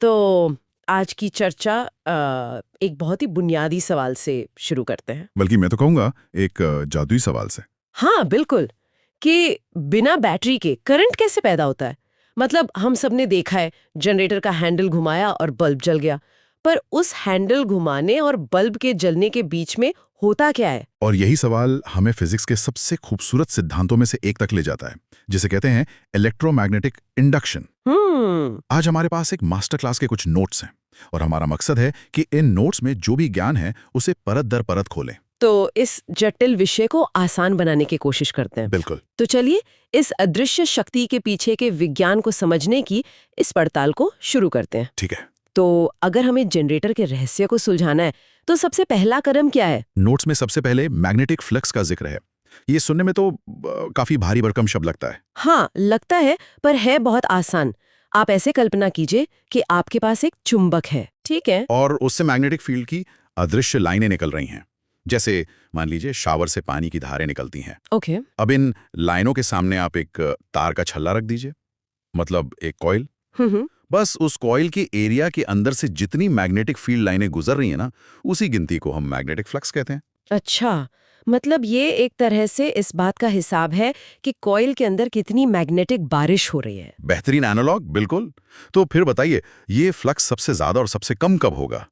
तो आज की चर्चा एक बहुत ही बुनियादी सवाल से शुरू करते हैं। बल्कि मैं तो कहूंगा एक जादुई सवाल से। हाँ बिल्कुल, कि बिना बैटरी के करंट कैसे पैदा होता है। मतलब हम सबने देखा है, जनरेटर का हैंडल घुमाया और बल्ब जल गया, पर उस हैंडल घुमाने और बल्ब के जलने के बीच में होता क्या है? और यही सवाल हमें फिजिक्स के सबसे खूबसूरत सिद्धांतों में से एक तक ले जाता है, जिसे कहते हैं इलेक्ट्रोमैग्नेटिक इंडक्शन। आज हमारे पास एक मास्टर क्लास के कुछ नोट्स हैं और हमारा मकसद है कि इन नोट्स में जो भी ज्ञान है उसे परत दर परत खोलें। तो इस जटिल विषय को आसान बनाने की कोशिश करते हैं। बिल्कुल। तो चलिए इस अदृश्य शक्ति के पीछे के विज्ञान को समझने की इस पड़ताल को शुरू करते हैं। ठीक है। तो अगर हमें जनरेटर के रहस्य को सुलझाना है तो सबसे पहला कदम क्या है? नोट्स में सबसे पहले मैग्नेटिक फ्लक्स का जिक्र है। ये सुनने में तो काफी भारी भरकम शब्द लगता है। हाँ लगता है, पर है बहुत आसान। आप ऐसे कल्पना कीजिए कि आपके पास एक चुंबक है, ठीक है, और उससे मैग्नेटिक फील्ड की अदृश्य लाइनें निकल रही हैं। जैसे मान लीजिए शावर से पानी की धारें निकलती हैं। ओके। अब इन लाइनों के सामने आप एक तार का छल्ला रख दीजिए, मतलब एक कॉइल। बस उस कॉइल के एरिया के अंदर से जितनी मैग्नेटिक फील्ड लाइनें गुजर रही हैं ना, उसी गिनती को हम मैग्नेटिक फ्लक्स कहते हैं। अच्छा, मतलब ये एक तरह से इस बात का हिसाब है कि कॉइल के अंदर कितनी मैग्नेटिक बारिश हो रही है। बेहतरीन एनालॉग, बिल्कुल। तो फिर बताइए, ये फ्लक्स सबसे ज्यादा और सबसे कम कब होगा?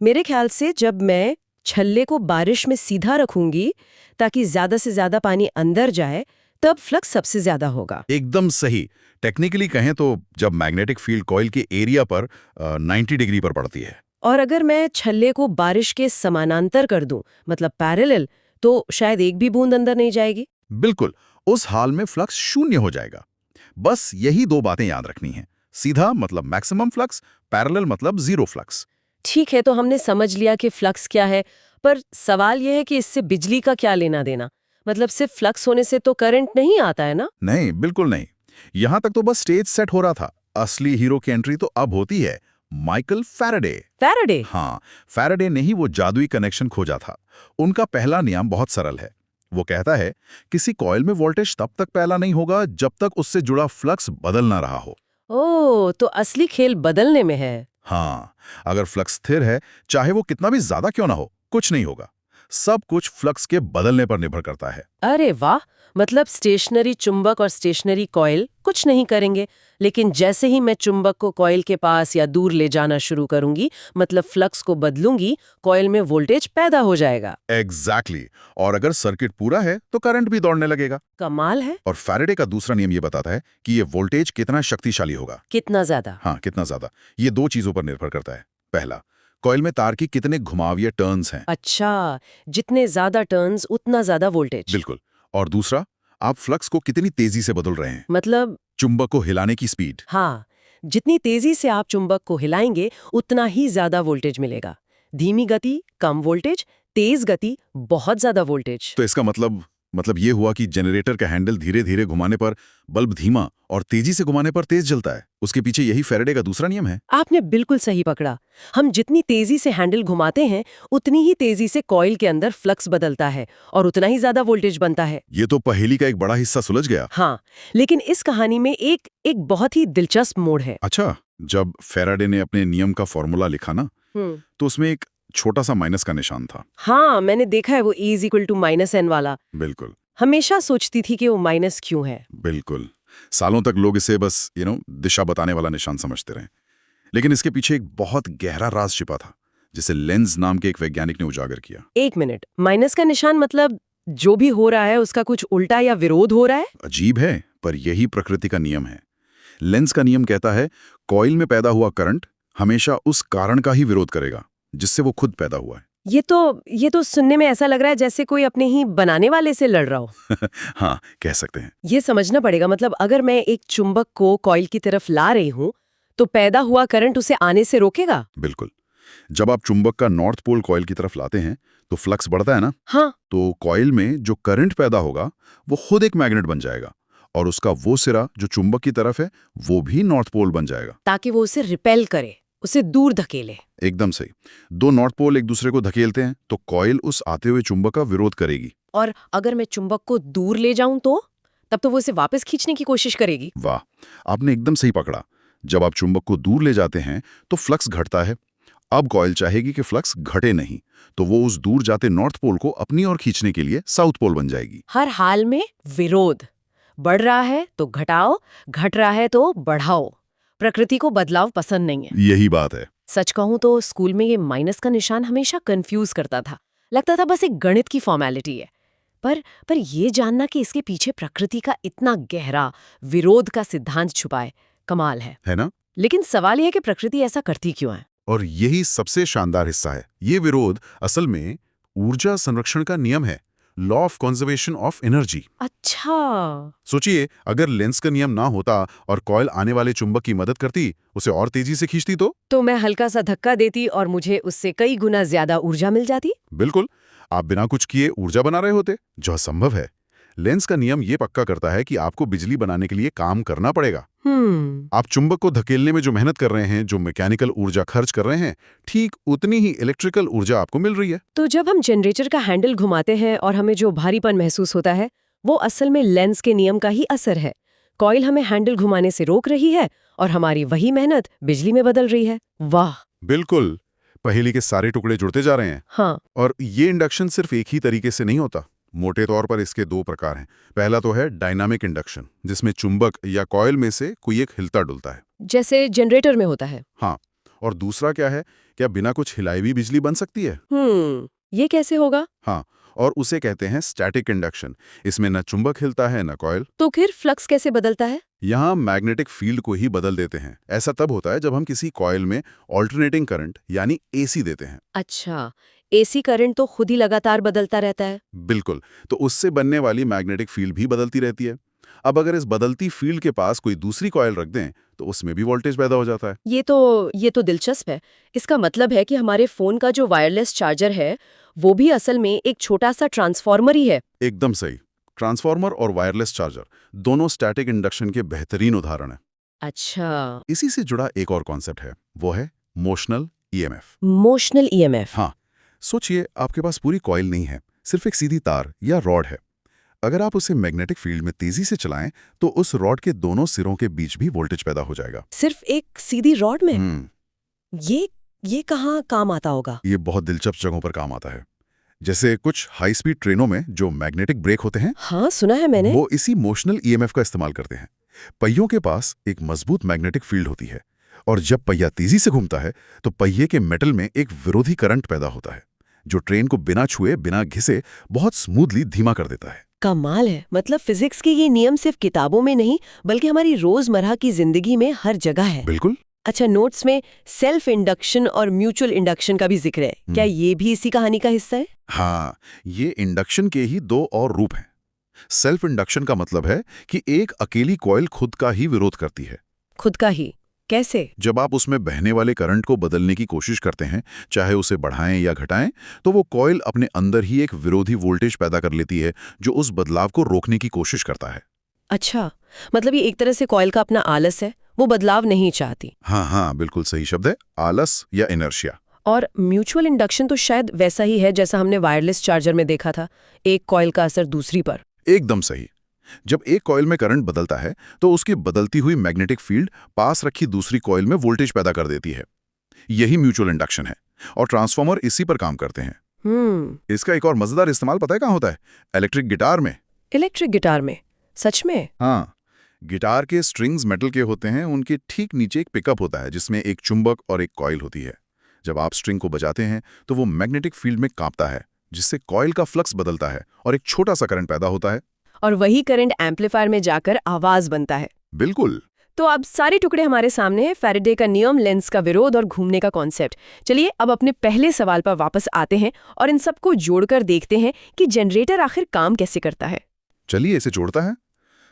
मेरे ख्याल से जब मैं छल्ले को बारिश में सीधा रखूंगी ताकि ज्यादा से ज्यादा पानी अंदर जाए, तब फ्लक्स सबसे ज्यादा होगा। एकदम सही। टेक्निकली कहें तो जब मैग्नेटिक फील्ड कॉइल के एरिया पर 90 डिग्री पर पड़ती है। और अगर मैं छल्ले को बारिश के समानांतर कर दूं, मतलब पैरेलल, तो शायद एक भी बूंद अंदर नहीं जाएगी। बिल्कुल, उस हाल में फ्लक्स शून्य हो जाएगा। बस यही दो बातें याद रखनी हैं। सीधा मतलब मैक्सिमम फ्लक्स, पैरेलल मतलब जीरो फ्लक्स। ठीक है, तो हमने समझ लिया कि फ्लक्स क्या है, पर सवाल यह है कि इससे बिजली का क्या लेना देना। मतलब सिर्फ फ्लक्स होने से तो करंट नहीं आता है ना? नहीं, बिल्कुल नहीं। यहां तक तो बस स्टेज सेट हो रहा था। असली हीरो की एंट्री तो अब होती है। Michael Faraday. फैराडे? हाँ, फैराडे ने ही वो जादुई कनेक्शन खोजा था। उनका पहला नियम बहुत सरल है। वो कहता है, किसी कॉइल में वोल्टेज तब तक पैदा नहीं होगा जब तक उससे जुड़ा फ्लक्स बदल ना रहा हो। ओह, तो असली खेल बदलने में है। हाँ, अगर फ्लक्स स्थिर है, चाहे वो कितना भी ज्यादा क्यों ना हो, कुछ नहीं होगा। सब कुछ फ्लक्स के बदलने पर निर्भर करता है। अरे वाह, मतलब स्टेशनरी चुंबक और स्टेशनरी कॉइल कुछ नहीं करेंगे, लेकिन जैसे ही मैं चुंबक को कॉइल के पास या दूर ले जाना शुरू करूंगी, मतलब फ्लक्स को बदलूंगी, कॉइल में वोल्टेज पैदा हो जाएगा। एग्जैक्टली। और अगर सर्किट पूरा है तो करंट भी दौड़ने लगेगा। कमाल है। और फैराडे का दूसरा नियम ये बताता है कि ये वोल्टेज कितना शक्तिशाली होगा। कितना ज्यादा? हाँ, कितना ज्यादा। ये दो चीजों पर निर्भर करता है। पहला, कॉइल में तार की कितने घुमाव या टर्न्स हैं। अच्छा, जितने ज्यादा टर्न्स उतना ज्यादा वोल्टेज। बिल्कुल। और दूसरा, आप फ्लक्स को कितनी तेजी से बदल रहे हैं, मतलब? चुंबक को हिलाने की स्पीड। हाँ, जितनी तेजी से आप चुंबक को हिलाएंगे उतना ही ज्यादा वोल्टेज मिलेगा। धीमी गति कम वोल्टेज, तेज गति बहुत ज्यादा वोल्टेज। तो इसका मतलब ये हुआ कि जनरेटर का हैंडल धीरे धीरे घुमाने पर बल्ब धीमा और तेजी से घुमाने पर तेज जलता है। उसके पीछे यही फैराडे का दूसरा नियम है। आपने बिल्कुल सही पकड़ा। हम जितनी तेजी से हैंडल घुमाते हैं उतनी ही तेजी से कॉइल के अंदर फ्लक्स बदलता है और उतना ही ज्यादा वोल्टेज बनता है। ये तो पहेली का एक बड़ा हिस्सा सुलझ गया। हाँ, लेकिन इस कहानी में एक बहुत ही दिलचस्प मोड़ है। अच्छा, जब फैराडे ने अपने नियम का फॉर्मूला लिखा ना, तो उसमें एक छोटा सा माइनस का निशान था। हाँ, मैंने देखा है वो E=-n वाला। बिल्कुल। हमेशा सोचती थी कि वो माइनस क्यों है। बिल्कुल। सालों तक लोग इसे बस दिशा बताने वाला निशान समझते रहे, लेकिन इसके पीछे एक बहुत गहरा राज छिपा था, जिसे लेंज नाम के एक वैज्ञानिक ने उजागर किया। एक मिनट, माइनस का निशान मतलब जो भी हो रहा है उसका कुछ उल्टा या विरोध हो रहा है? अजीब है, पर यही प्रकृति का नियम है। लेंज का नियम कहता है, कॉइल में पैदा हुआ करंट हमेशा उस कारण का ही विरोध करेगा जिससे वो खुद पैदा हुआ है। ये तो सुनने में ऐसा लग रहा है जैसे कोई अपने ही बनाने वाले से लड़ रहा हो। हाँ, कह सकते हैं। ये समझना पड़ेगा, मतलब अगर मैं एक चुंबक को कॉइल की तरफ ला रही हूँ तो पैदा हुआ करंट उसे आने से रोकेगा? बिल्कुल। जब आप चुंबक का नॉर्थ पोल कॉइल की तरफ लाते हैं तो फ्लक्स बढ़ता है ना। हाँ। तो कॉइल में जो करंट पैदा होगा वो खुद एक मैग्नेट बन जाएगा और उसका वो सिरा जो चुंबक की तरफ है वो भी नॉर्थ पोल बन जाएगा, ताकि वो उसे रिपेल करे, उसे दूर धकेले। एकदम सही। दो नॉर्थ पोल एक दूसरे को धकेलते हैं तो कॉइल उस आते हुए चुंबक का विरोध करेगी। और अगर मैं चुंबक को दूर ले जाऊं तो तब तो वो उसे वापस खींचने की कोशिश करेगी। वाह, आपने एकदम सही पकड़ा। जब आप चुंबक को दूर ले जाते हैं तो फ्लक्स घटता है। अब कॉइल चाहेगी कि फ्लक्स घटे नहीं, तो वो उस दूर जाते नॉर्थ पोल को अपनी ओर खींचने के लिए साउथ पोल बन जाएगी। हर हाल में विरोध, बढ़ रहा है तो घटाओ, घट रहा है तो बढ़ाओ। प्रकृति को बदलाव पसंद नहीं है। यही बात है। सच कहूं तो स्कूल में ये माइनस का निशान हमेशा कंफ्यूज करता था। लगता था बस एक गणित की फॉर्मेलिटी है। पर ये जानना कि इसके पीछे प्रकृति का इतना गहरा विरोध का सिद्धांत छुपाए, कमाल है ना? लेकिन सवाल यह है कि प्रकृति ऐसा करती क्यों है? और यही सबसे शानदार हिस्सा है। ये विरोध असल में ऊर्जा संरक्षण का नियम है, law of conservation of energy. अच्छा। सोचिए, अगर लेंस का नियम ना होता और कॉइल आने वाले चुंबक की मदद करती, उसे और तेजी से खींचती तो मैं हल्का सा धक्का देती और मुझे उससे कई गुना ज्यादा ऊर्जा मिल जाती। बिल्कुल, आप बिना कुछ किए ऊर्जा बना रहे होते, जो असंभव है। लेंस का नियम ये पक्का करता है कि आपको बिजली बनाने के लिए काम करना पड़ेगा। आप चुंबक को धकेलने में जो मेहनत कर रहे हैं, जो मैकेनिकल ऊर्जा खर्च कर रहे हैं, ठीक उतनी ही इलेक्ट्रिकल ऊर्जा आपको मिल रही है। तो जब हम जनरेटर का हैंडल घुमाते हैं और हमें जो भारीपन महसूस होता है, वो असल में लेंस के नियम का ही असर है। कॉइल हमें हैंडल घुमाने से रोक रही है और हमारी वही मेहनत बिजली में बदल रही है। वाह। बिल्कुल, पहेली के सारे टुकड़े जुड़ते जा रहे हैं। हाँ। और ये इंडक्शन सिर्फ एक ही तरीके से नहीं होता। मोटे तौर पर इसके दो प्रकार हैं। पहला तो है डायनामिक इंडक्शन, जिसमें चुंबक या कॉइल में से कोई एक हिलता डुलता है, जैसे जनरेटर में होता है। हाँ। और दूसरा क्या है, क्या बिना कुछ हिलाए भी बिजली बन सकती है? ये कैसे होगा? हाँ, और उसे कहते हैं स्टैटिक इंडक्शन। इसमें न चुंबक हिलता है न कॉइल। तो फिर फ्लक्स कैसे बदलता है? यहाँ मैग्नेटिक फील्ड को ही बदल देते हैं। ऐसा तब होता है जब हम किसी कॉइल में ऑल्टरनेटिंग करंट यानी एसी देते हैं। अच्छा, एसी करंट तो खुद ही लगातार बदलता रहता है। बिल्कुल, तो उससे बनने वाली मैग्नेटिक फील्ड भी बदलती रहती है। अब अगर इस बदलती फील्ड के पास कोई दूसरी कॉइल रख दें तो उसमें भी वोल्टेज पैदा हो जाता है। ये तो दिलचस्प है। इसका मतलब है कि हमारे फोन का जो वायरलेस चार्जर है, वो भी असल में एक छोटा सा ट्रांसफार्मर ही है। एकदम सही। ट्रांसफार्मर और वायरलेस चार्जर दोनों स्टैटिक इंडक्शन के बेहतरीन उदाहरण हैं। अच्छा। इसी से जुड़ा एक और कॉन्सेप्ट है, वो है मोशनल ईएमएफ। Motional EMF. हाँ, सोचिए आपके पास पूरी कॉइल नहीं है, सिर्फ एक सीधी तार या रॉड है। अगर आप उसे मैग्नेटिक फील्ड में तेजी से चलाएं तो उस रॉड के दोनों सिरों के बीच भी वोल्टेज पैदा हो जाएगा। सिर्फ एक सीधी रॉड में? ये कहाँ काम आता होगा? ये बहुत दिलचस्प जगहों पर काम आता है। जैसे कुछ हाई स्पीड ट्रेनों में जो मैग्नेटिक ब्रेक होते हैं, हाँ सुना है मैंने। वो इसी मोशनल ईएमएफ का इस्तेमाल करते हैं। पहियों के पास एक मजबूत मैग्नेटिक फील्ड होती है और जब पहिया तेजी से घूमता है तो पहिए के मेटल में एक विरोधी करंट पैदा होता है, जो ट्रेन को बिना छुए बिना घिसे बहुत स्मूथली धीमा कर देता है। कमाल है। मतलब फिजिक्स के ये नियम सिर्फ किताबों में नहीं बल्कि हमारी रोजमर्रा की जिंदगी में हर जगह है। बिल्कुल। अच्छा, नोट्स में सेल्फ इंडक्शन और म्यूचुअल इंडक्शन का भी जिक्र है। क्या ये भी इसी कहानी का हिस्सा है? हाँ, ये इंडक्शन के ही दो और रूप हैं। सेल्फ इंडक्शन का मतलब है कि एक अकेली कॉइल खुद का ही विरोध करती है। खुद का ही? कैसे? जब आप उसमें बहने वाले करंट को बदलने की कोशिश करते हैं, चाहे उसे बढ़ाएं या घटाएं, तो वो कॉइल अपने अंदर ही एक विरोधी वोल्टेज पैदा कर लेती है जो उस बदलाव को रोकने की कोशिश करता है। अच्छा, मतलब ये एक तरह से कॉइल का अपना आलस है, वो बदलाव नहीं चाहती। हाँ, बिल्कुल सही शब्द है, आलस या इनर्शिया। और म्यूचुअल इंडक्शन तो शायद वैसा ही है जैसा हमने वायरलेस चार्जर में देखा था, एक कॉइल का असर दूसरी पर। एकदम सही। जब एक कॉइल में करंट बदलता है तो उसकी बदलती हुई मैग्नेटिक फील्ड पास रखी दूसरी कॉइल में वोल्टेज पैदा कर देती है। यही म्यूचुअल इंडक्शन है और ट्रांसफार्मर इसी पर काम करते हैं। इसका एक और मजेदार इस्तेमाल पता है कहाँ होता है? इलेक्ट्रिक गिटार में। इलेक्ट्रिक गिटार में? सच में? हाँ, गिटार के स्ट्रिंग्स मेटल के होते हैं, उनके ठीक नीचे एक पिकअप होता है जिसमें एक चुंबक और एक कॉइल होती है। जब आप स्ट्रिंग को बजाते हैं तो वो मैग्नेटिक फील्ड में कांपता है, जिससे कॉइल का फ्लक्स बदलता है और एक छोटा सा करंट पैदा होता है। और वही करंट एम्पलीफायर में जाकर आवाज बनता है। बिल्कुल। तो अब सारे टुकड़े हमारे सामने हैं, फैराडे का नियम, लेंस का विरोध और घूमने का कॉन्सेप्ट। चलिए अब अपने पहले सवाल पर वापस आते हैं और इन सबको जोड़कर देखते हैं कि जनरेटर आखिर काम कैसे करता है। चलिए इसे जोड़ता है।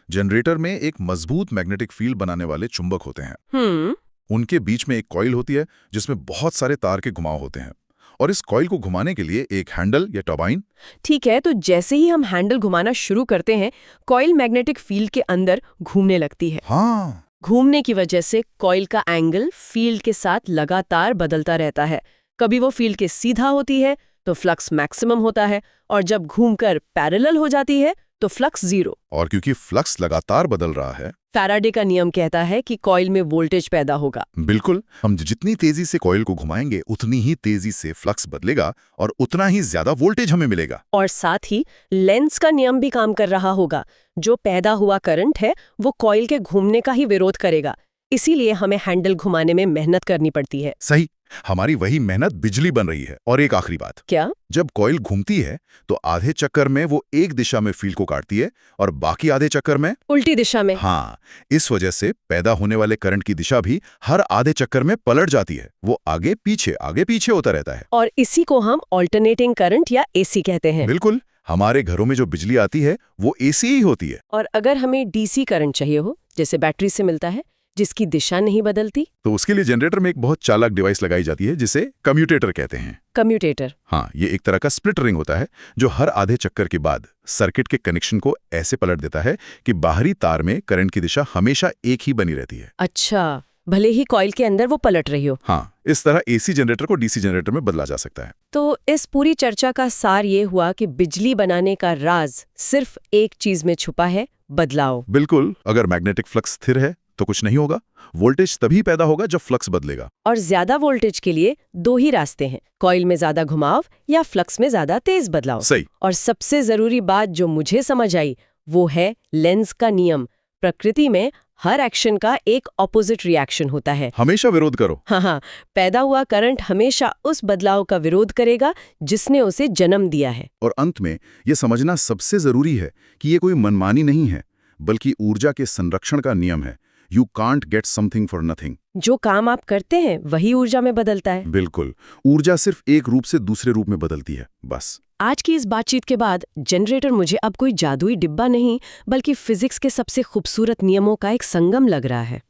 जनरेटर में एक मजबूत मैग्नेटिक फील्ड बनाने वाले चुंबक होते हैं। उनके बीच में एक कॉइल होती है जिसमें बहुत सारे तार के घुमाव होते हैं, और इस कॉइल को घुमाने के लिए एक हैंडल या टर्बाइन। ठीक है, तो जैसे ही हम हैंडल घुमाना शुरू करते हैं, कॉइल मैग्नेटिक फील्ड के अंदर घूमने लगती है। हाँ, घूमने की वजह से कॉइल का एंगल फील्ड के साथ लगातार बदलता रहता है। कभी वो फील्ड के सीधा होती है तो फ्लक्स मैक्सिमम होता है, और जब घूमकर पैरेलल हो जाती है तो फ्लक्स 0। और क्योंकि फ्लक्स लगातार बदल रहा है, फैराडे का नियम कहता है कि कॉइल में वोल्टेज पैदा होगा। बिल्कुल, हम जितनी तेजी से कॉइल को घुमाएंगे उतनी ही तेजी से फ्लक्स बदलेगा और उतना ही ज्यादा वोल्टेज हमें मिलेगा। और साथ ही लेंज का नियम भी काम कर रहा होगा। जो पैदा हुआ करंट है वो कॉइल के घूमने का ही विरोध करेगा, इसीलिए हमें हैंडल घुमाने में मेहनत करनी पड़ती है। सही, हमारी वही मेहनत बिजली बन रही है। और एक आखिरी बात, क्या? जब कॉइल घूमती है तो आधे चक्कर में वो एक दिशा में फील्ड को काटती है और बाकी आधे चक्कर में उल्टी दिशा में। हाँ, इस वजह से पैदा होने वाले करंट की दिशा भी हर आधे चक्कर में पलट जाती है। वो आगे पीछे होता रहता है। और इसी को हम ऑल्टरनेटिंग करंट या एसी कहते हैं। बिल्कुल, हमारे घरों में जो बिजली आती है वो एसी ही होती है। और अगर हमें डीसी करंट चाहिए हो, जैसे बैटरी से मिलता है, जिसकी दिशा नहीं बदलती, तो उसके लिए जनरेटर में एक बहुत चालाक डिवाइस लगाई जाती है जिसे कम्यूटेटर कहते हैं। कम्यूटेटर? हाँ, ये एक तरह का स्प्लिट रिंग होता है जो हर आधे चक्कर के बाद सर्किट के कनेक्शन को ऐसे पलट देता है कि बाहरी तार में करंट की दिशा हमेशा एक ही बनी रहती है। अच्छा, भले ही कॉइल के अंदर वो पलट रही हो। हाँ, इस तरह एसी जनरेटर को डीसी जनरेटर में बदला जा सकता है। तो इस पूरी चर्चा का सार ये हुआ कि बिजली बनाने का राज सिर्फ एक चीज में छुपा है, बदलाव। बिल्कुल, अगर मैग्नेटिक फ्लक्स स्थिर है तो कुछ नहीं होगा। वोल्टेज तभी पैदा होगा जब फ्लक्स बदलेगा। और ज्यादा वोल्टेज के लिए दो ही रास्ते हैं, कॉइल में ज्यादा घुमाव या फ्लक्स में ज्यादा तेज बदलाव। सही। और सबसे जरूरी बात जो मुझे समझ आई वो है लेंज का नियम। प्रकृति में हर एक्शन का एक ऑपोजिट रिएक्शन होता है। हमेशा विरोध करो। हाँ, पैदा हुआ करंट हमेशा उस बदलाव का विरोध करेगा जिसने उसे जन्म दिया है। और अंत में ये समझना सबसे जरूरी है कि ये कोई मनमानी नहीं है, बल्कि ऊर्जा के संरक्षण का नियम है। You can't get something for nothing। जो काम आप करते हैं वही ऊर्जा में बदलता है। बिल्कुल, ऊर्जा सिर्फ एक रूप से दूसरे रूप में बदलती है, बस। आज की इस बातचीत के बाद जनरेटर मुझे अब कोई जादुई डिब्बा नहीं, बल्कि फिजिक्स के सबसे खूबसूरत नियमों का एक संगम लग रहा है।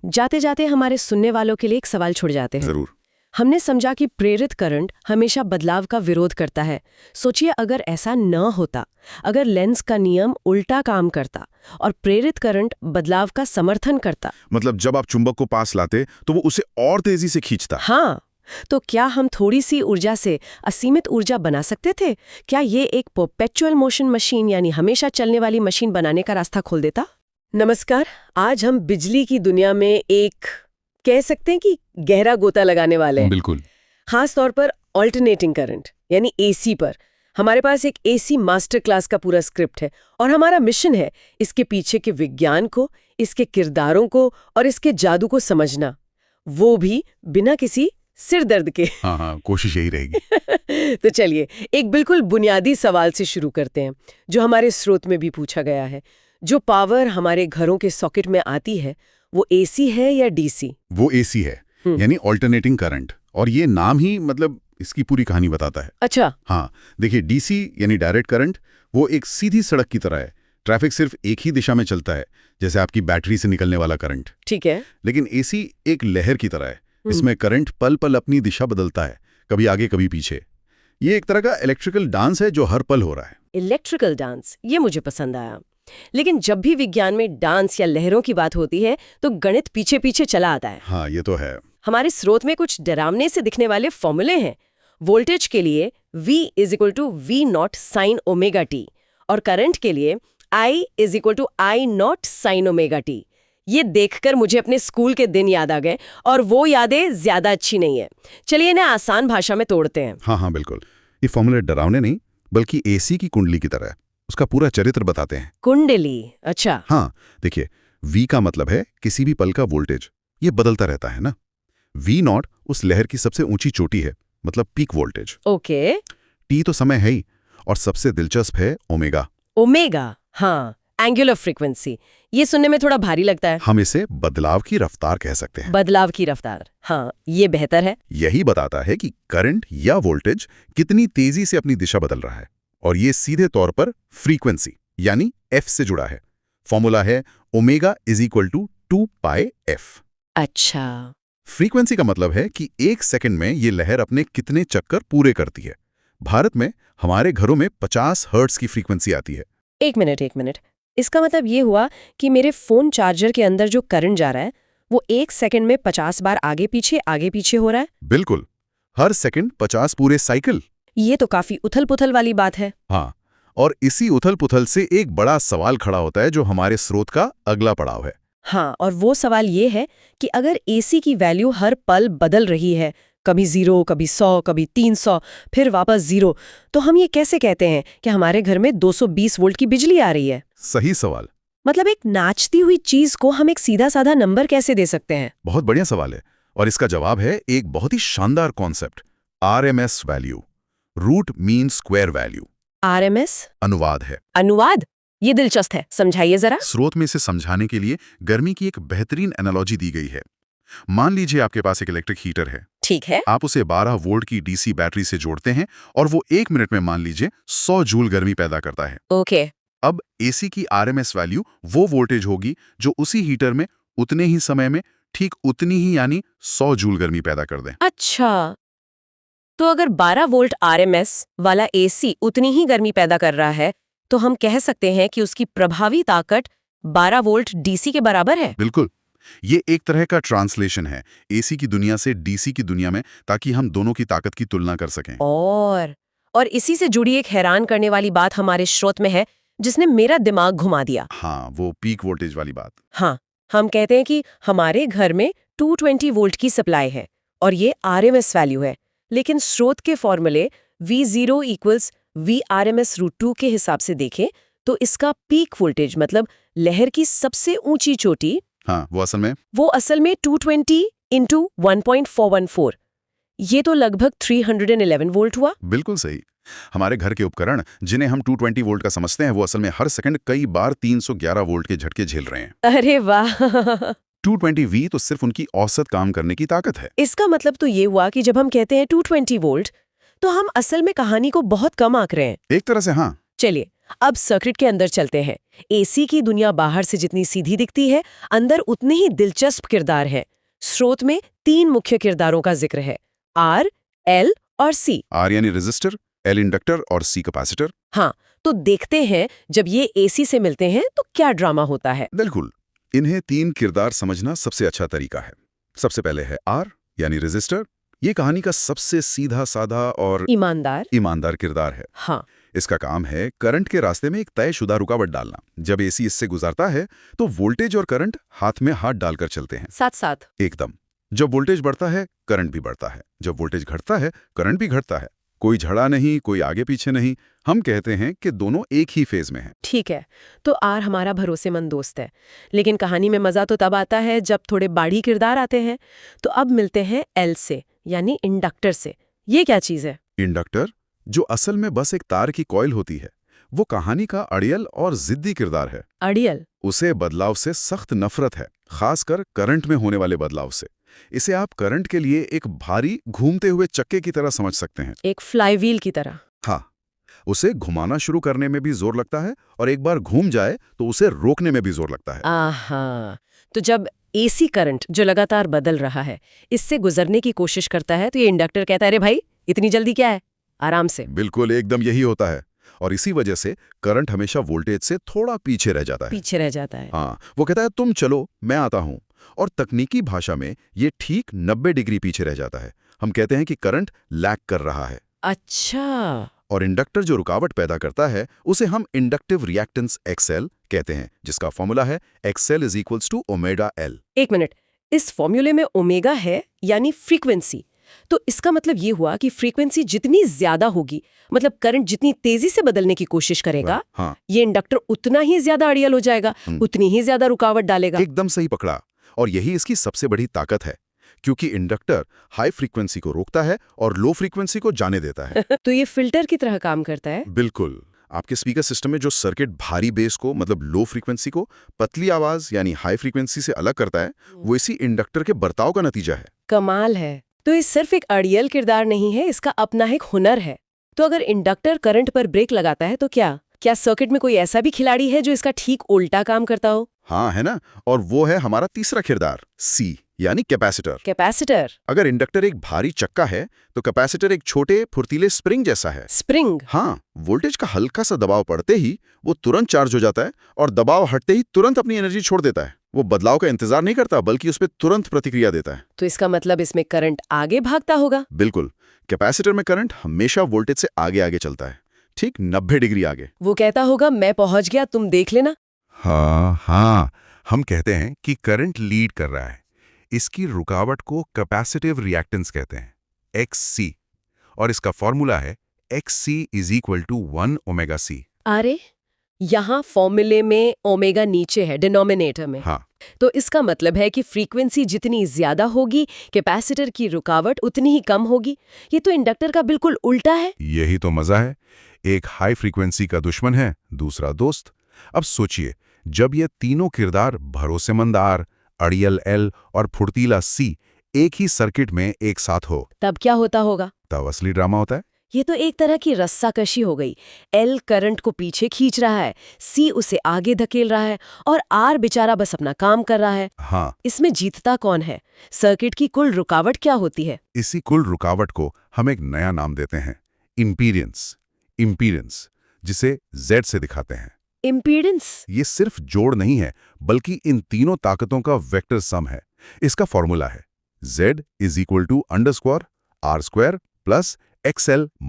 जाते जाते हमारे सुनने वालों के लिए एक सवाल छोड़ जाते हैं। जरूर। हमने समझा कि प्रेरित करंट हमेशा बदलाव का विरोध करता है। सोचिए अगर ऐसा न होता, अगर लेंज का नियम उल्टा काम करता और प्रेरित करंट बदलाव का समर्थन करता, मतलब जब आप चुंबक को पास लाते तो वो उसे और तेजी से खींचता। हाँ, तो क्या हम थोड़ी सी ऊर्जा से असीमित ऊर्जा बना सकते थे? क्या ये एक परपेचुअल मोशन मशीन यानी हमेशा चलने वाली मशीन बनाने का रास्ता खोल देता? नमस्कार, आज हम बिजली की दुनिया में एक कह सकते हैं कि गहरा गोता लगाने वाले हैं। बिल्कुल। खास तौर पर ऑल्टरनेटिंग करंट यानी एसी पर। हमारे पास एक एसी मास्टर क्लास का पूरा स्क्रिप्ट है और हमारा मिशन है इसके पीछे के विज्ञान को, इसके किरदारों को और इसके जादू को समझना, वो भी बिना किसी सिर दर्द के। हाँ, कोशिश यही रहेगी। तो चलिए एक बिल्कुल बुनियादी सवाल से शुरू करते हैं जो हमारे स्रोत में भी पूछा गया है। जो पावर हमारे घरों के सॉकेट में आती है वो एसी है या डीसी? वो एसी है, यानी ऑल्टरनेटिंग करंट। और ये नाम ही मतलब इसकी पूरी कहानी बताता है। अच्छा। हाँ, देखिए, डीसी यानी डायरेक्ट करंट वो एक सीधी सड़क की तरह है। ट्रैफिक सिर्फ एक ही दिशा में चलता है, जैसे आपकी बैटरी से निकलने वाला करंट। ठीक है। लेकिन एसी एक लहर की तरह है। इसमें करंट पल पल अपनी दिशा बदलता है, कभी आगे कभी पीछे। ये एक तरह का इलेक्ट्रिकल डांस है जो हर पल हो रहा है। इलेक्ट्रिकल डांस, ये मुझे पसंद आया। लेकिन जब भी विज्ञान में डांस या लहरों की बात होती है तो गणित पीछे पीछे चला आता है। हाँ, ये तो है। हमारे स्रोत में कुछ डरावने से दिखने वाले फॉर्मूले हैं। वोल्टेज के लिए V = V0 sin omega t और करंट के लिए I = I0 sin omega t। ये देखकर मुझे अपने स्कूल के दिन याद आ गए और वो यादें ज्यादा अच्छी नहीं है। चलिए इन्हें आसान भाषा में तोड़ते हैं। हाँ, बिल्कुल। ये फॉर्मूले डरावने नहीं बल्कि एसी की कुंडली की तरह है। उसका पूरा चरित्र बताते हैं। कुंडली? अच्छा। हाँ, देखिए, V का मतलब है किसी भी पल का वोल्टेज। ये बदलता रहता है ना। V0 उस लहर की सबसे ऊंची चोटी है, मतलब पीक वोल्टेज। ओके। T तो समय है ही, और सबसे दिलचस्प है ओमेगा। ओमेगा? हाँ, एंगुलर फ्रीक्वेंसी। ये सुनने में थोड़ा भारी लगता है। हम इसे बदलाव की रफ्तार कह सकते हैं। बदलाव की रफ्तार, हाँ, ये बेहतर है। यही बताता है कि करंट या वोल्टेज कितनी तेजी से अपनी दिशा बदल रहा है। और ये सीधे तौर पर फ्रीक्वेंसी यानी F से जुड़ा है। फॉर्मूला है ओमेगा = 2πf। अच्छा। फ्रीक्वेंसी का मतलब है कि एक सेकंड में ये लहर अपने कितने चक्कर पूरे करती है। भारत में हमारे घरों में 50 हर्ट्ज की फ्रीक्वेंसी आती है। एक मिनट। इसका मतलब ये हुआ कि मेरे फोन चार्जर के अंदर जो करंट जा रहा है वो एक सेकंड में 50 बार आगे पीछे हो रहा है? बिल्कुल, हर सेकंड 50 पूरे साइकिल। ये तो काफी उथल पुथल वाली बात है। हाँ, और इसी उथल-पुथल से एक बड़ा सवाल खड़ा होता है जो हमारे स्रोत का अगला पड़ाव है। हाँ, और वो सवाल ये है कि अगर एसी की वैल्यू हर पल बदल रही है, कभी 0, कभी 100, कभी 300, फिर वापस 0, तो हम ये कैसे कहते हैं कि हमारे घर में 220 वोल्ट की बिजली आ रही है? सही सवाल। मतलब एक नाचती हुई चीज को हम एक सीधा साधा नंबर कैसे दे सकते हैं? बहुत बढ़िया सवाल है और इसका जवाब है एक बहुत ही शानदार concept, RMS value, root mean square value. RMS अनुवाद है। अनुवाद? ये दिलचस्प है, समझाइए जरा। स्रोत में इसे समझाने के लिए गर्मी की एक बेहतरीन एनालॉजी दी गई है। मान लीजिए आपके पास एक इलेक्ट्रिक हीटर है। ठीक है। आप उसे 12 वोल्ट की डीसी बैटरी से जोड़ते हैं और वो 1 मिनट में मान लीजिए 100 जूल गर्मी पैदा करता है। ओके। अब एसी की आरएमएस वैल्यू वो वोल्टेज होगी जो उसी हीटर में उतने ही समय में ठीक उतनी ही यानी 100 जूल गर्मी पैदा कर दे। अच्छा, तो अगर 12 वोल्ट आरएमएस वाला एसी उतनी ही गर्मी पैदा कर रहा है, तो हम कह सकते हैं कि उसकी प्रभावी ताकत 12 वोल्ट डीसी के बराबर है। बिल्कुल, ये एक तरह का ट्रांसलेशन है एसी की दुनिया से डीसी की दुनिया में, ताकि हम दोनों की ताकत की तुलना कर सकें। और इसी से जुड़ी एक हैरान करने वाली बात हमारे स्रोत में है, जिसने मेरा दिमाग घुमा दिया। हाँ, वो पीक वोल्टेज वाली बात। हाँ, हम कहते हैं कि हमारे घर में 220 वोल्ट की सप्लाई है और ये आरएमएस वैल्यू है, लेकिन स्रोत के फॉर्मूले V0 = VRMS√2 के हिसाब से देखें तो इसका पीक वोल्टेज मतलब लहर की सबसे ऊंची चोटी, हाँ, वो असल में 220 × 1.414, ये तो लगभग 311 वोल्ट हुआ। बिल्कुल सही। हमारे घर के उपकरण जिन्हें हम 220 वोल्ट का समझते हैं, वो असल में हर सेकंड कई बार 311 वोल्ट के झटके झेल रहे हैं। अरे वाह 220V तो सिर्फ उनकी औसत काम करने की ताकत है। इसका मतलब तो ये हुआ कि जब हम कहते हैं 220 वोल्ट, तो हम असल में कहानी को बहुत कम आंक रहे हैं। एक तरह से हाँ। चलिए अब सर्किट के अंदर चलते हैं। एसी की दुनिया बाहर से जितनी सीधी दिखती है, अंदर उतने ही दिलचस्प किरदार है। स्रोत में 3 मुख्य किरदारों का जिक्र है, आर, एल और सी। आर यानी रेजिस्टर, एल इंडक्टर और सी कैपेसिटर। हाँ, तो देखते हैं जब ये एसी से मिलते हैं तो क्या ड्रामा होता है। बिल्कुल, इन्हें 3 किरदार समझना सबसे अच्छा तरीका है। सबसे पहले है आर यानी रेजिस्टर। ये कहानी का सबसे सीधा साधा और ईमानदार किरदार है। हाँ, इसका काम है करंट के रास्ते में एक तयशुदा रुकावट डालना। जब एसी इससे गुजरता है तो वोल्टेज और करंट हाथ में हाथ डालकर चलते हैं, साथ साथ। एकदम। जब वोल्टेज बढ़ता है करंट भी बढ़ता है, जब वोल्टेज घटता है करंट भी घटता है। कोई झड़ा नहीं, कोई आगे पीछे नहीं। हम कहते हैं कि दोनों एक ही फेज में हैं। ठीक है, तो आर हमारा भरोसेमंद दोस्त है, लेकिन कहानी में मजा तो तब आता है जब थोड़े बाड़ी किरदार आते हैं। तो अब मिलते हैं एल से, यानी इंडक्टर से। ये क्या चीज है? इंडक्टर, जो असल में बस एक तार की कॉइल होती है, वो कहानी का अड़ियल और जिद्दी किरदार है। अड़ियल? उसे बदलाव से सख्त नफरत है, खासकर करंट में होने वाले बदलाव से। इसे आप करंट के लिए एक भारी घूमते हुए चक्के की तरह समझ सकते हैं। एक फ्लाईव्हील की तरह। हाँ, उसे घुमाना शुरू करने में भी जोर लगता है और एक बार घूम जाए तो उसे रोकने में भी जोर लगता है। आहा, तो जब एसी करंट जो लगातार बदल रहा है इससे गुजरने की कोशिश करता है तो ये इंडक्टर कहता है, अरे भाई इतनी जल्दी क्या है, आराम से। बिल्कुल, एकदम यही होता है। और इसी वजह से करंट हमेशा वोल्टेज से थोड़ा पीछे रह जाता है। हाँ, वो कहता है तुम चलो मैं आता हूं, और तकनीकी भाषा में ये ठीक 90 डिग्री पीछे रह जाता है। हम कहते हैं कि करंट लैग कर रहा है। अच्छा। और इंडक्टर जो रुकावट पैदा करता है उसे हम इंडक्टिव रिएक्टेंस XL कहते हैं, जिसका फॉर्मूला है XL = ω/L। एक मिनट, इस फॉर्मूले में ओमेगा है यानी फ्रीक्वेंसी, तो इसका मतलब ये हुआ कि फ्रीक्वेंसी जितनी ज्यादा होगी, मतलब करंट जितनी तेजी से बदलने की कोशिश करेगा, हाँ, ये इंडक्टर उतना ही ज्यादा अड़ियल हो जाएगा, उतनी ही ज्यादा रुकावट डालेगा। एकदम सही पकड़ा। और यही इसकी सबसे बड़ी ताकत है, क्योंकि इंडक्टर हाई फ्रीक्वेंसी को रोकता है और लो फ्रीक्वेंसी को जाने देता है। तो ये फिल्टर की तरह काम करता है। बिल्कुल, आपके स्पीकर सिस्टम में जो सर्किट भारी बेस को मतलब लो फ्रीक्वेंसी को पतली आवाज यानी हाई फ्रीक्वेंसी से अलग करता है, वो इसी इंडक्टर के बर्ताव का नतीजा है। कमाल है। तो ये सिर्फ एक अड़ियल किरदार नहीं है, इसका अपना एक हुनर है। तो अगर इंडक्टर करंट पर ब्रेक लगाता है तो क्या सर्किट में कोई ऐसा भी खिलाड़ी है जो इसका ठीक उल्टा काम करता हो? हाँ, है ना। और वो है हमारा तीसरा किरदार, C यानी कैपेसिटर। अगर इंडक्टर एक भारी चक्का है तो कैपेसिटर एक छोटे फुर्तीले स्प्रिंग जैसा है। स्प्रिंग? हाँ, वोल्टेज का हल्का सा दबाव पड़ते ही वो तुरंत चार्ज हो जाता है और दबाव हटते ही तुरंत अपनी एनर्जी छोड़ देता है। वो बदलाव का इंतजार नहीं करता, बल्कि उस पर तुरंत प्रतिक्रिया देता है। तो इसका मतलब इसमें करंट आगे भागता होगा? बिल्कुल, कैपेसिटर में करंट हमेशा वोल्टेज से आगे आगे चलता है। ठीक 90 डिग्री आगे। वो कहता होगा मैं पहुंच गया, तुम देख लेना। हाँ, हम कहते हैं कि करंट लीड कर रहा है। इसकी रुकावट को कैपेसिटिव रिएक्टेंस कहते हैं, XC, और इसका फॉर्मूला है XC = 1 ओमेगा C। अरे यहाँ फॉर्मूले में ओमेगा नीचे है, डिनोमिनेटर में। हाँ, तो इसका मतलब है कि फ्रीक्वेंसी जितनी ज्यादा होगी, कैपेसिटर की रुकावट उतनी ही कम होगी। ये तो इंडक्टर का बिल्कुल उल्टा है। यही तो मजा है। एक हाई फ्रीक्वेंसी का दुश्मन है, दूसरा दोस्त। अब सोचिए, जब ये तीनों किरदार भरोसेमंद R, अड़ियल L और फुर्तीला C एक ही सर्किट में एक साथ हो, तब क्या होता होगा? तब असली ड्रामा होता है। ये तो एक तरह की रस्साकशी हो गई। L करंट को पीछे खींच रहा है, C उसे आगे धकेल रहा है और R बेचारा बस अपना काम कर रहा है। हाँ, इसमें जीतता कौन है? सर्किट की कुल रुकावट क्या होती है? इसी कुल रुकावट को हम एक नया नाम देते हैं, इम्पीडेंस, जिसे Z से दिखाते हैं। इम्पीडेंस? ये सिर्फ जोड़ नहीं है, बल्कि इन तीनों ताकतों का वेक्टर सम है। इसका फॉर्मूला है Z = √R² + XL -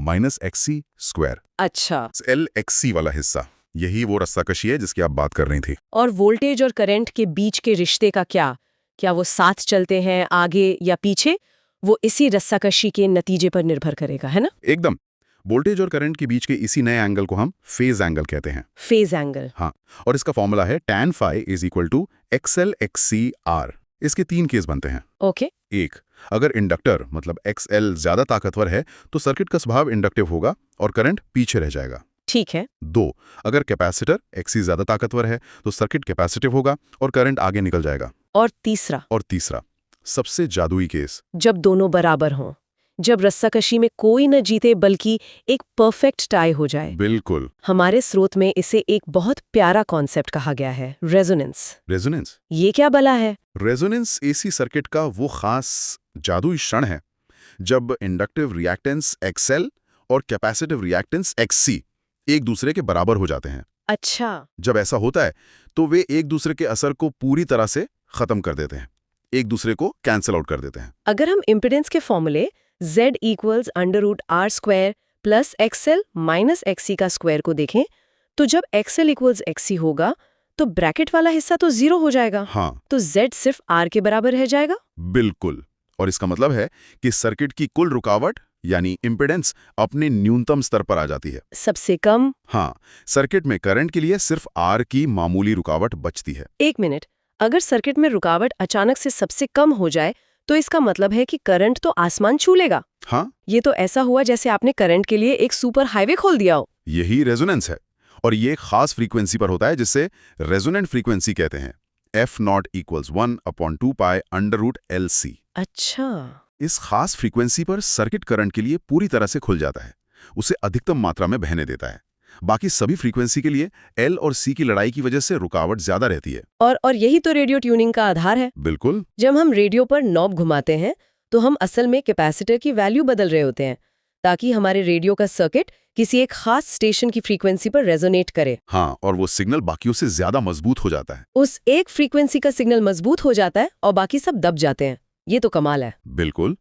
XC²। अच्छा। LXC वाला हिस्सा, यही वो रस्साकशी है जिसकी आप बात कर रही थी। और वोल्टेज और करंट के बीच के रिश्ते का क्या? क्या वो साथ चलते हैं आगे या पीछे? वो इसी रस्साकशी के नतीजे पर निर्भर करेगा, है ना? एकदम। वोल्टेज और करंट के बीच के इसी नए एंगल को हम फेज एंगल कहते हैं। Phase angle. हाँ, और इसका फॉर्मूला है tan phi = XL XC/R। इसके 3 केस बनते हैं। ओके। 1, अगर इंडक्टर मतलब XL ज्यादा ताकतवर है तो सर्किट का स्वभाव इंडक्टिव होगा और करंट पीछे रह जाएगा। ठीक है। 2, अगर कैपेसिटर XC ज्यादा ताकतवर है तो सर्किट कैपेसिटिव होगा और करंट आगे निकल जाएगा। और तीसरा, सबसे जादुई केस, जब दोनों बराबर हों, जब रस्साकशी में कोई न जीते बल्कि एक परफेक्ट टाई हो जाए। बिल्कुल। हमारे स्रोत में इसे एक बहुत प्यारा कॉन्सेप्ट कहा गया है, रेजोनेंस। ये क्या भला है? रेजोनेंस AC सर्किट का वो खास जादुई क्षण है जब इंडक्टिव रिएक्टेंस XL और कैपेसिटिव रिएक्टेंस XC एक दूसरे के बराबर हो जाते हैं। अच्छा। जब ऐसा होता है तो वे एक दूसरे के असर को पूरी तरह से खत्म कर देते हैं, एक दूसरे को कैंसिल आउट कर देते हैं। अगर हम इम्पीडेंस के फॉर्मूले Z = √R² + XL - XC का स्क्वायर को देखें, तो जब XL = XC होगा तो ब्रैकेट वाला हिस्सा तो 0 हो जाएगा। हाँ, तो Z सिर्फ R के बराबर रह जाएगा। बिल्कुल। और इसका मतलब है कि सर्किट की कुल रुकावट यानी इम्पीडेंस अपने न्यूनतम स्तर पर आ जाती है। सबसे कम। हाँ, सर्किट में करंट के लिए सिर्फ R की मामूली रुकावट बचती है। एक मिनट, अगर सर्किट में रुकावट अचानक से सबसे कम हो जाए तो इसका मतलब है कि करंट तो आसमान छू लेगा। हाँ, ये तो ऐसा हुआ जैसे आपने करंट के लिए एक सुपर हाईवे खोल दिया हो। यही रेजोनेंस है और ये खास फ्रीक्वेंसी पर होता है जिसे रेजोनेंट फ्रीक्वेंसी कहते हैं। F0 = 1/2 पाई √LC। अच्छा। इस खास फ्रीक्वेंसी पर सर्किट करंट के लिए पूरी तरह से खुल जाता है, उसे अधिकतम मात्रा में बहने देता है। बाकी सभी फ्रीक्वेंसी के लिए L और C की लड़ाई की वजह से रुकावट ज्यादा रहती है। और यही तो रेडियो ट्यूनिंग का आधार है। बिल्कुल। जब हम रेडियो पर नॉब घुमाते हैं तो हम असल में कैपेसिटर की वैल्यू बदल रहे होते हैं ताकि हमारे रेडियो का सर्किट किसी एक खास स्टेशन की फ्रीक्वेंसी पर रेजोनेट करे। हाँ, और वो सिग्नल बाकियों से ज्यादा मजबूत हो जाता है। उस एक फ्रीक्वेंसी का सिग्नल मजबूत हो जाता है और बाकी सब दब जाते हैं। ये तो कमाल है। बिल्कुल।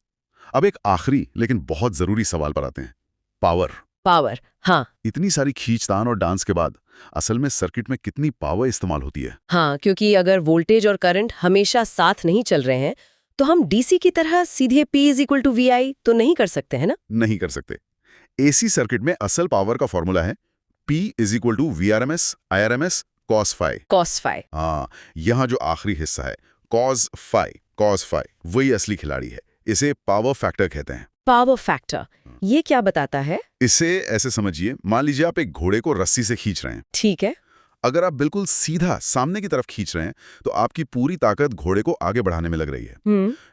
अब एक आखिरी लेकिन बहुत जरूरी सवाल पर आते हैं, पावर। हाँ। इतनी सारी खींचतान और डांस के बाद असल में सर्किट में कितनी पावर इस्तेमाल होती है? हाँ, क्योंकि अगर वोल्टेज और करंट हमेशा साथ नहीं चल रहे हैं तो हम डीसी की तरह सीधे P = VI तो नहीं कर सकते, है ना? नहीं कर सकते। AC सर्किट में असल पावर का फॉर्मूला है P = VRMS IRMS cos phi। हाँ, यहाँ जो आखिरी हिस्सा है cos phi, वही असली खिलाड़ी है। इसे पावर फैक्टर कहते हैं। पावर फैक्टर, ये क्या बताता है? इसे ऐसे समझिए, मान लीजिए आप एक घोड़े को रस्सी से खींच रहे हैं। ठीक है। अगर आप बिल्कुल सीधा सामने की तरफ खींच रहे हैं तो आपकी पूरी ताकत घोड़े को आगे बढ़ाने में लग रही है।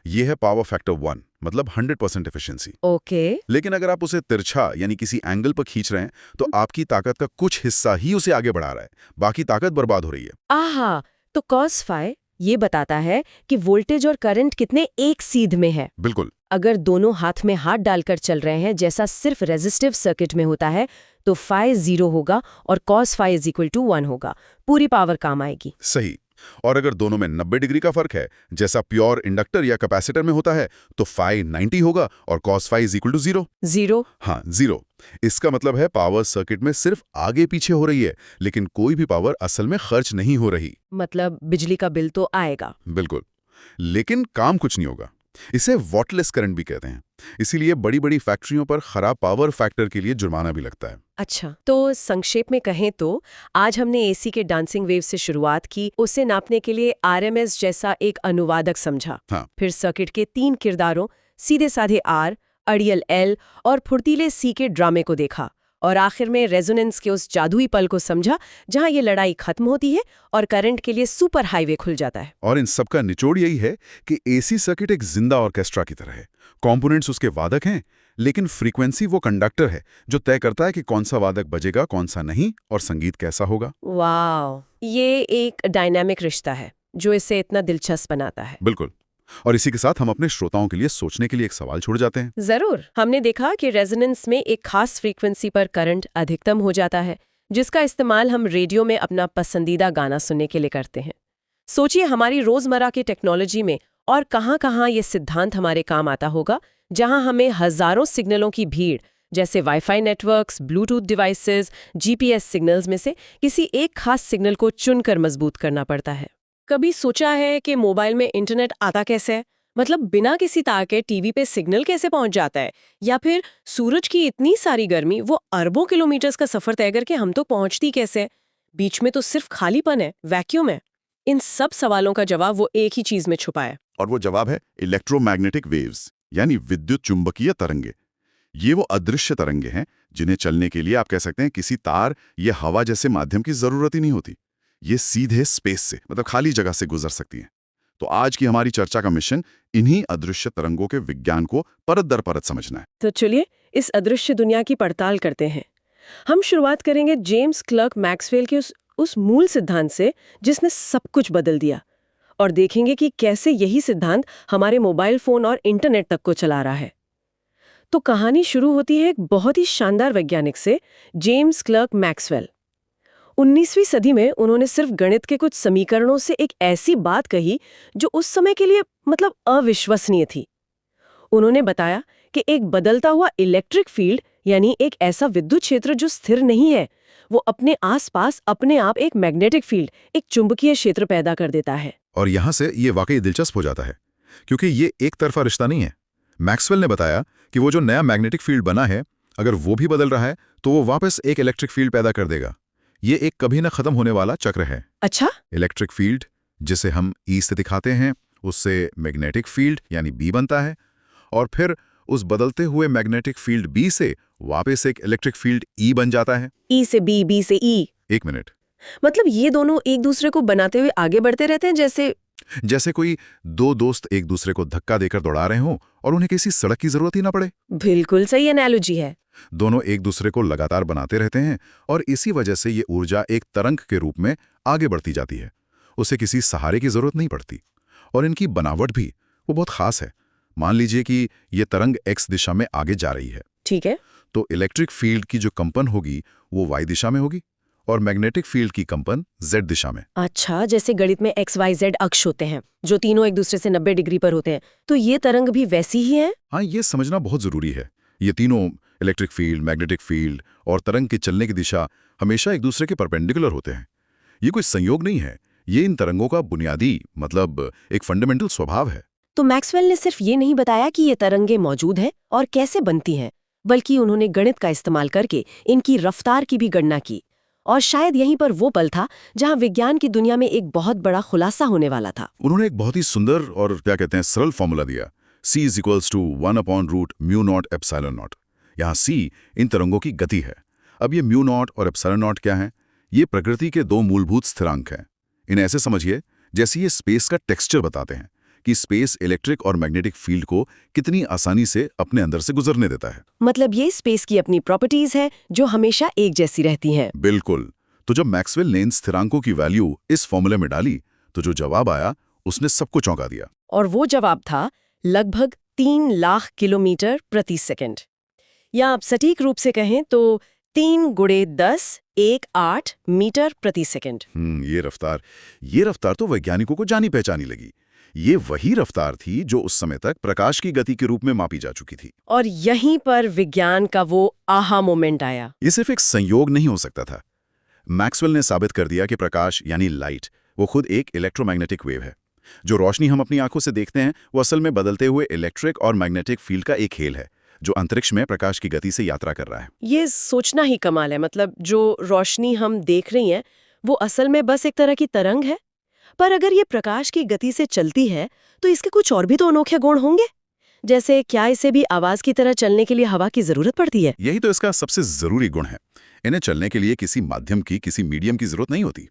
ये है पावर फैक्टर 1, मतलब 100% एफिशिएंसी। ओके। लेकिन अगर आप उसे तिरछा यानी किसी एंगल पर खींच रहे हैं तो आपकी ताकत का कुछ हिस्सा ही उसे आगे बढ़ा रहा है, बाकी ताकत बर्बाद हो रही है। आहा, तो cos phi ये बताता है कि वोल्टेज और करंट कितने एक सीध में है। बिल्कुल। अगर दोनों हाथ में हाथ डालकर चल रहे हैं जैसा सिर्फ रेजिस्टिव सर्किट में होता है तो phi 0 होगा और cos phi = 1 होगा। पूरी पावर काम आएगी। सही। और अगर दोनों में 90 डिग्री का फर्क है, जैसा प्योर इंडक्टर या कैपेसिटर में होता है, तो फाई 90 होगा और cos phi is equal to 0। Zero? हाँ, 0। इसका मतलब है पावर सर्किट में सिर्फ आगे पीछे हो रही है, लेकिन कोई भी पावर असल में खर्च नहीं हो रही। मतलब बिजली का बिल तो आएगा। बिल्कुल, लेकिन काम कुछ नहीं होगा। इसे वॉटलेस करंट भी कहते हैं। इसीलिए बड़ी बड़ी फैक्ट्रियों पर खराब पावर फैक्टर के लिए जुर्माना भी लगता है। अच्छा, तो संक्षेप में कहें तो आज हमने एसी के डांसिंग वेव से शुरुआत की, उसे नापने के लिए आरएमएस जैसा एक अनुवादक समझा। हाँ। फिर सर्किट के 3 किरदारों, सीधे साधे आर, अड़ियल एल और फुर्तीले सी के ड्रामे को देखा, और आखिर में रेजोनेंस के उस जादुई पल को समझा जहां ये लड़ाई खत्म होती है और करंट के लिए सुपर हाईवे खुल जाता है। और इन सब का निचोड़ यही है कि एसी सर्किट एक जिंदा ऑर्केस्ट्रा की तरह है। कंपोनेंट्स उसके वादक हैं, लेकिन फ्रीक्वेंसी वो कंडक्टर है जो तय करता है कि कौन सा वादक बजेगा, कौन सा नहीं, और संगीत कैसा होगा। वाह, ये एक डायनामिक रिश्ता है जो इसे इतना दिलचस्प बनाता है। बिल्कुल। और इसी के साथ हम अपने श्रोताओं के लिए सोचने के लिए एक सवाल छोड़ जाते हैं। जरूर। हमने देखा कि रेजोनेंस में एक खास फ्रीक्वेंसी पर करंट अधिकतम हो जाता है, जिसका इस्तेमाल हम रेडियो में अपना पसंदीदा गाना सुनने के लिए करते हैं। सोचिए हमारी रोजमर्रा की टेक्नोलॉजी में और कहां-कहां ये सिद्धांत हमारे काम आता होगा, जहां हमें हजारों सिग्नलों की भीड़, जैसे wifi networks, Bluetooth devices, GPS signals में से किसी एक खास सिग्नल को चुनकर मजबूत करना पड़ता है। कभी सोचा है कि मोबाइल में इंटरनेट आता कैसे है? मतलब बिना किसी तार के टीवी पे सिग्नल कैसे पहुंच जाता है? या फिर सूरज की इतनी सारी गर्मी वो अरबों किलोमीटर्स का सफर तय करके हम तक पहुंचती कैसे है? बीच में तो सिर्फ खालीपन है, वैक्यूम है। इन सब सवालों का जवाब वो एक ही चीज में छुपा है। और वो जवाब है इलेक्ट्रोमैग्नेटिक वेव्स, यानी विद्युत चुंबकीय तरंगे। ये वो अदृश्य तरंगे हैं जिन्हें चलने के लिए आप कह सकते हैं किसी तार या हवा जैसे माध्यम की जरूरत ही नहीं होती। ये सीधे स्पेस से, मतलब खाली जगह से गुजर सकती हैं। तो आज की हमारी चर्चा का मिशन इन्हीं अदृश्य तरंगों के विज्ञान को परत दर परत समझना है। तो चलिए इस अदृश्य दुनिया की पड़ताल करते हैं। हम शुरुआत करेंगे जेम्स क्लर्क मैक्सवेल के उस मूल सिद्धांत से जिसने सब कुछ बदल दिया, और देखेंगे कि कैसे यही सिद्धांत हमारे मोबाइल फोन और इंटरनेट तक को चला रहा है। तो कहानी शुरू होती है एक बहुत ही शानदार वैज्ञानिक से, जेम्स क्लर्क मैक्सवेल। 19वीं सदी में उन्होंने सिर्फ गणित के कुछ समीकरणों से एक ऐसी बात कही जो उस समय के लिए मतलब अविश्वसनीय थी। उन्होंने बताया कि एक बदलता हुआ इलेक्ट्रिक फील्ड, यानी एक ऐसा विद्युत क्षेत्र जो स्थिर नहीं है, वो अपने आसपास अपने आप एक मैग्नेटिक फील्ड, एक चुंबकीय क्षेत्र पैदा कर देता है। और यहां से ये वाकई दिलचस्प हो जाता है, क्योंकि ये एक तरफा रिश्ता नहीं है। मैक्सवेल ने बताया कि वो जो नया मैग्नेटिक फील्ड बना है, अगर वो भी बदल रहा है तो वो वापस एक इलेक्ट्रिक फील्ड पैदा कर देगा। ये एक कभी न खत्म होने वाला चक्र है। अच्छा? इलेक्ट्रिक फील्ड जिसे हम ई से दिखाते हैं, उससे मैग्नेटिक फील्ड यानी बी बनता है, और फिर उस बदलते हुए मैग्नेटिक फील्ड बी से वापस एक इलेक्ट्रिक फील्ड ई बन जाता है। ई से बी, बी से ई। एक मिनट, मतलब ये दोनों एक दूसरे को बनाते हुए आगे बढ़ते रहते हैं, जैसे कोई दो दोस्त एक दूसरे को धक्का देकर दौड़ा रहे हों और उन्हें किसी सड़क की जरूरत ही ना पड़े। बिल्कुल सही एनालॉजी है। दोनों एक दूसरे को लगातार बनाते रहते हैं, और इसी वजह से ये ऊर्जा एक तरंग के रूप में आगे बढ़ती जाती है। उसे किसी सहारे की जरूरत नहीं पड़ती। और इनकी बनावट भी वो बहुत खास है। मान लीजिए कि ये तरंग एक्स दिशा में आगे जा रही है, ठीक है। तो इलेक्ट्रिक फील्ड की जो कंपन होगी वो वाई दिशा में होगी, और मैग्नेटिक फील्ड की कंपन जेड दिशा में। अच्छा, जैसे गणित में एक्स वाई जेड अक्ष होते हैं जो तीनों एक दूसरे से 90 डिग्री पर होते हैं, तो ये तरंग भी वैसी ही है? हाँ, ये समझना बहुत जरूरी है। ये तीनों इलेक्ट्रिक फील्ड, मैग्नेटिक फील्ड और तरंग के चलने की दिशा हमेशा एक दूसरे के परपेंडिकुलर होते हैं। ये कोई संयोग नहीं है, ये इन तरंगों का बुनियादी मतलब एक फंडामेंटल स्वभाव है। तो मैक्सवेल ने सिर्फ ये नहीं बताया कि ये तरंगे मौजूद हैं और कैसे बनती हैं, बल्कि उन्होंने गणित का इस्तेमाल करके इनकी रफ्तार की भी गणना की। और शायद यहीं पर वो पल था जहां विज्ञान की दुनिया में एक बहुत बड़ा खुलासा होने वाला था। उन्होंने एक बहुत ही सुंदर और क्या कहते हैं सरल फॉर्मूला दिया, C = 1/√μ0ε0। यहाँ C इन तरंगों की गति है। अब ये μ0 और ε0 क्या है? ये प्रकृति के दो मूलभूत स्थिरांक हैं। इन्हें ऐसे समझिए जैसे ये स्पेस का टेक्सचर बताते हैं कि स्पेस इलेक्ट्रिक और मैग्नेटिक फील्ड को कितनी आसानी से अपने अंदर से गुजरने देता है। मतलब ये स्पेस की अपनी प्रॉपर्टीज है जो हमेशा एक जैसी रहती हैं। बिल्कुल। तो जब मैक्सवेल ने इन स्थिरांकों की वैल्यू इस फॉर्मूले में डाली, तो जो जवाब आया उसने सबको चौंका दिया। और वो जवाब था लगभग 3 लाख किलोमीटर प्रति सेकंड, या आप सटीक रूप से कहें तो 3 गुणे 10 18 मीटर प्रति सेकंड। ये रफ्तार तो वैज्ञानिकों को जानी पहचानी लगी। ये वही रफ्तार थी जो उस समय तक प्रकाश की गति के रूप में मापी जा चुकी थी। और यहीं पर विज्ञान का वो आहा मोमेंट आया। ये सिर्फ एक संयोग नहीं हो सकता था। मैक्सवेल ने साबित कर दिया कि प्रकाश यानी लाइट वो खुद एक इलेक्ट्रोमैग्नेटिक वेव है। जो रोशनी हम अपनी आंखों से देखते हैं वो असल में बदलते हुए इलेक्ट्रिक और मैग्नेटिक फील्ड का एक खेल है जो अंतरिक्ष में प्रकाश की गति से यात्रा कर रहा है। ये सोचना ही कमाल है। मतलब जो रोशनी हम देख रही हैं वो असल में बस एक तरह की तरंग है। पर अगर ये प्रकाश की गति से चलती है तो इसके कुछ और भी तो अनोखे गुण होंगे। जैसे क्या इसे भी आवाज की तरह चलने के लिए हवा की जरूरत पड़ती है? यही तो इसका सबसे जरूरी गुण है। इन्हें चलने के लिए किसी माध्यम की, किसी मीडियम की जरूरत नहीं होती।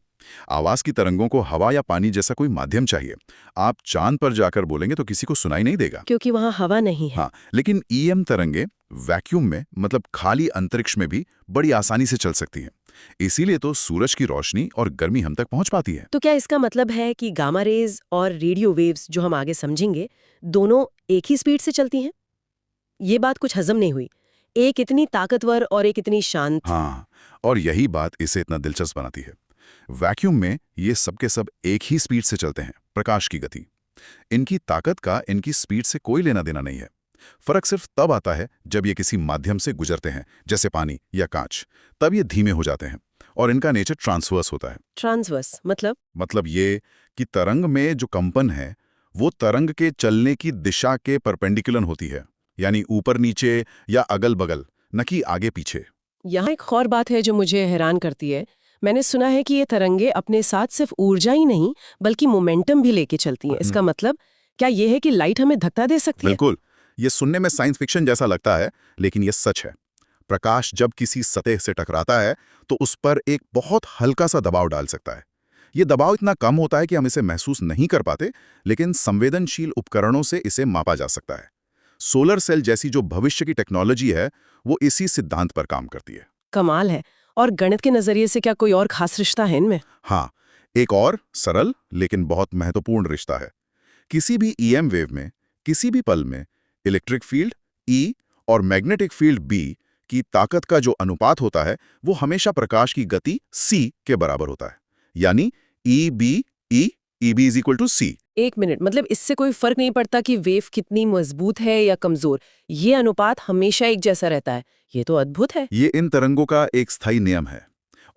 आवाज की तरंगों को हवा या पानी जैसा कोई माध्यम चाहिए। आप चांद पर जाकर बोलेंगे तो किसी को सुनाई नहीं देगा, क्योंकि वहां हवा नहीं है। हाँ, लेकिन ईएम तरंगे वैक्यूम में, मतलब खाली अंतरिक्ष में भी बड़ी आसानी से चल सकती हैं। इसीलिए तो सूरज की रोशनी और गर्मी हम तक पहुंच पाती है। तो क्या इसका मतलब है कि गामा रेज और रेडियो वेव्स जो हम आगे समझेंगे दोनों एक ही स्पीड से चलती हैं? ये बात कुछ हजम नहीं हुई। एक इतनी ताकतवर और एक इतनी शांत। हाँ, और यही बात इसे इतना दिलचस्प बनाती है। वैक्यूम में ये सब के सब एक ही स्पीड से चलते हैं, प्रकाश की गति। इनकी ताकत का इनकी स्पीड से कोई लेना देना नहीं है। फर्क सिर्फ तब आता है जब ये किसी माध्यम से गुजरते हैं, जैसे पानी या कांच। तब ये धीमे हो जाते हैं और इनका नेचर ट्रांसवर्स होता है। ट्रांसवर्स मतलब ये कि तरंग में जो कंपन है वो तरंग के चलने की दिशा के परपेंडिकुलर होती है, यानी ऊपर नीचे या अगल बगल, न कि आगे पीछे। यहाँ एक और बात है जो मुझे हैरान करती है। मैंने सुना है कि ये तरंगे अपने साथ सिर्फ ऊर्जा ही नहीं बल्कि मोमेंटम भी लेके चलती हैं। इसका मतलब क्या ये है कि लाइट हमें धक्का दे सकती है? बिल्कुल। ये सुनने में साइंस फिक्शन जैसा लगता है, लेकिन ये सच है। प्रकाश जब किसी सतह से टकराता है तो उस पर एक बहुत हल्का सा दबाव डाल सकता है। ये दबाव इतना कम होता है कि हम इसे महसूस नहीं कर पाते, लेकिन संवेदनशील उपकरणों से इसे मापा जा सकता है। सोलर सेल जैसी जो भविष्य की टेक्नोलॉजी है वो इसी सिद्धांत पर काम करती है। कमाल है। और गणित के नजरिए से क्या कोई और खास रिश्ता है इनमें? हाँ, एक और सरल लेकिन बहुत महत्वपूर्ण रिश्ता है। किसी भी ईएम वेव में किसी भी पल में इलेक्ट्रिक फील्ड E और मैग्नेटिक फील्ड B की ताकत का जो अनुपात होता है वो हमेशा प्रकाश की गति c के बराबर होता है, यानी EB = C। एक मिनट, मतलब इससे कोई फर्क नहीं पड़ता कि वेव कितनी मजबूत है या कमजोर, ये अनुपात हमेशा एक जैसा रहता है। ये तो अद्भुत है। ये इन तरंगों का एक स्थायी नियम है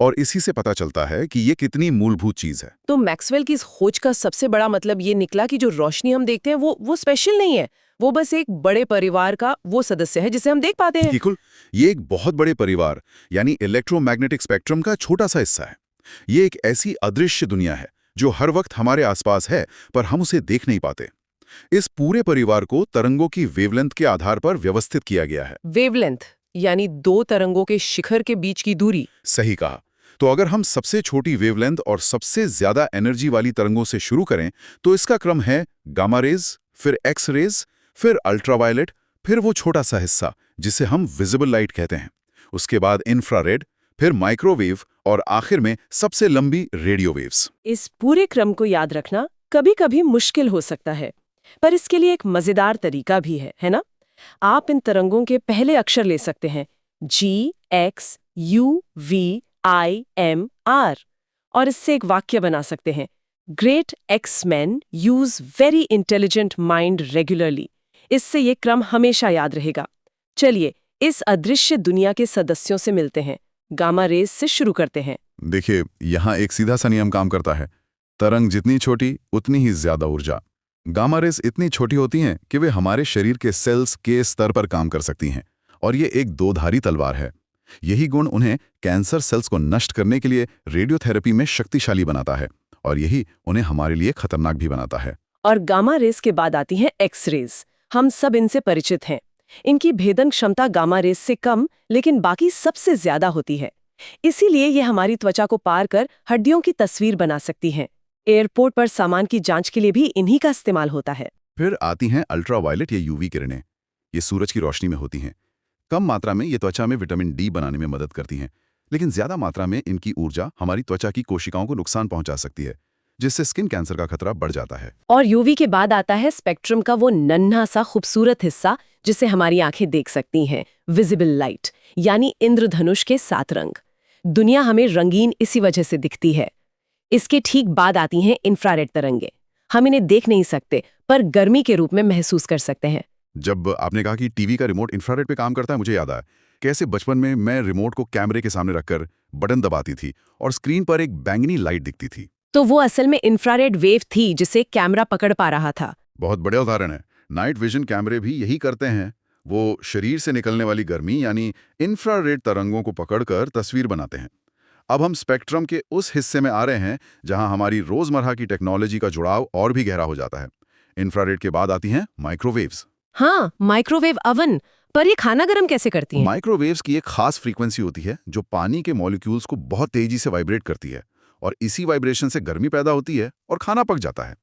और इसी से पता चलता है कि ये कितनी मूलभूत चीज है। तो मैक्सवेल की इस खोज का सबसे बड़ा मतलब ये निकला कि जो रोशनी हम देखते हैं वो स्पेशल नहीं है, वो बस एक बड़े परिवार का वो सदस्य है जिसे हम देख पाते हैं। बिल्कुल, ये एक बहुत बड़े परिवार यानी इलेक्ट्रोमैग्नेटिक स्पेक्ट्रम का छोटा सा हिस्सा है। ये एक ऐसी अदृश्य दुनिया है जो हर वक्त हमारे आसपास है पर हम उसे देख नहीं पाते। इस पूरे परिवार को तरंगों की वेवलेंथ के आधार पर व्यवस्थित किया गया है। वेवलेंथ यानी दो तरंगों के शिखर के बीच की दूरी। सही कहा। तो अगर हम सबसे छोटी वेवलेंथ और सबसे ज्यादा एनर्जी वाली तरंगों से शुरू करें तो इसका क्रम है गामा रेज, फिर एक्स रेज, फिर अल्ट्रावायलेट, फिर वो छोटा सा हिस्सा जिसे हम विजिबल लाइट कहते हैं। उसके बाद इंफ्रारेड, फिर माइक्रोवेव और आखिर में सबसे लंबी रेडियो वेव्स। इस पूरे क्रम को याद रखना कभी-कभी मुश्किल हो सकता है, पर इसके लिए एक मजेदार तरीका भी है ना? आप इन तरंगों के पहले अक्षर ले सकते हैं, G, X, U, V, I, M, R, और इससे एक वाक्य बना सकते हैं, Great X-Men use very intelligent mind regularly। इससे ये क्रम हमेशा याद रहेगा। चलिए इस अदृश्य दुनिया के सदस्यों से मिलते हैं। गामा रेज से शुरू करते हैं। देखिए, यहाँ एक सीधा सा नियम काम करता है। तरंग जितनी छोटी उतनी ही ज्यादा ऊर्जा। गामा रेज इतनी छोटी होती हैं कि वे हमारे शरीर के सेल्स के स्तर पर काम कर सकती हैं, और ये एक दोधारी तलवार है। यही गुण उन्हें कैंसर सेल्स को नष्ट करने के लिए रेडियोथेरेपी में शक्तिशाली बनाता है, और यही उन्हें हमारे लिए खतरनाक भी बनाता है। और गामा रेज के बाद आती हैं एक्स रेज। हम सब इनसे परिचित हैं। इनकी भेदन क्षमता गामा रेज से कम लेकिन बाकी सबसे ज्यादा होती है। इसीलिए ये हमारी त्वचा को पार कर हड्डियों की तस्वीर बना सकती हैं। एयरपोर्ट पर सामान की जांच के लिए भी इन्हीं का इस्तेमाल होता है। फिर आती हैं अल्ट्रावायलेट या यूवी किरणें। ये सूरज की रोशनी में होती हैं। कम मात्रा में ये त्वचा में विटामिन डी बनाने में मदद करती हैं, लेकिन ज्यादा मात्रा में इनकी ऊर्जा हमारी त्वचा की कोशिकाओं को नुकसान पहुंचा सकती है, जिससे स्किन कैंसर का खतरा बढ़ जाता है। और यूवी के बाद आता है स्पेक्ट्रम का वो नन्हा सा खूबसूरत हिस्सा जिसे हमारी आंखें देख सकती हैं, विजिबल लाइट, यानी इंद्रधनुष के 7 रंग। दुनिया हमें रंगीन इसी वजह से दिखती है। इसके ठीक बाद आती हैं इंफ्रारेड तरंगे। हम इन्हें देख नहीं सकते, पर गर्मी के रूप में महसूस कर सकते हैं। जब आपने कहा कि टीवी का रिमोट इंफ्रारेड पे काम करता है, मुझे याद आया कैसे बचपन में मैं रिमोट को कैमरे के सामने रखकर बटन दबाती थी और स्क्रीन पर एक बैंगनी लाइट दिखती थी। तो वो असल में इंफ्रारेड वेव थी जिसे कैमरा पकड़ पा रहा था। बहुत बढ़िया उदाहरण है। नाइट विजन कैमरे भी यही करते हैं। वो शरीर से निकलने वाली गर्मी यानी इंफ्रारेड तरंगों को पकड़कर तस्वीर बनाते हैं। अब हम स्पेक्ट्रम के उस हिस्से में आ रहे हैं जहां हमारी रोजमर्रा की टेक्नोलॉजी का जुड़ाव और भी गहरा हो जाता है। इंफ्रारेड के बाद आती हैं माइक्रोवेव्स। हाँ, माइक्रोवेव अवन। पर ये खाना गर्म कैसे करती हैं? माइक्रोवेव्स की एक खास फ्रीक्वेंसी होती है जो पानी के मॉलिक्यूल्स को बहुत तेजी से वाइब्रेट करती है और इसी वाइब्रेशन से गर्मी पैदा होती है और खाना पक जाता है।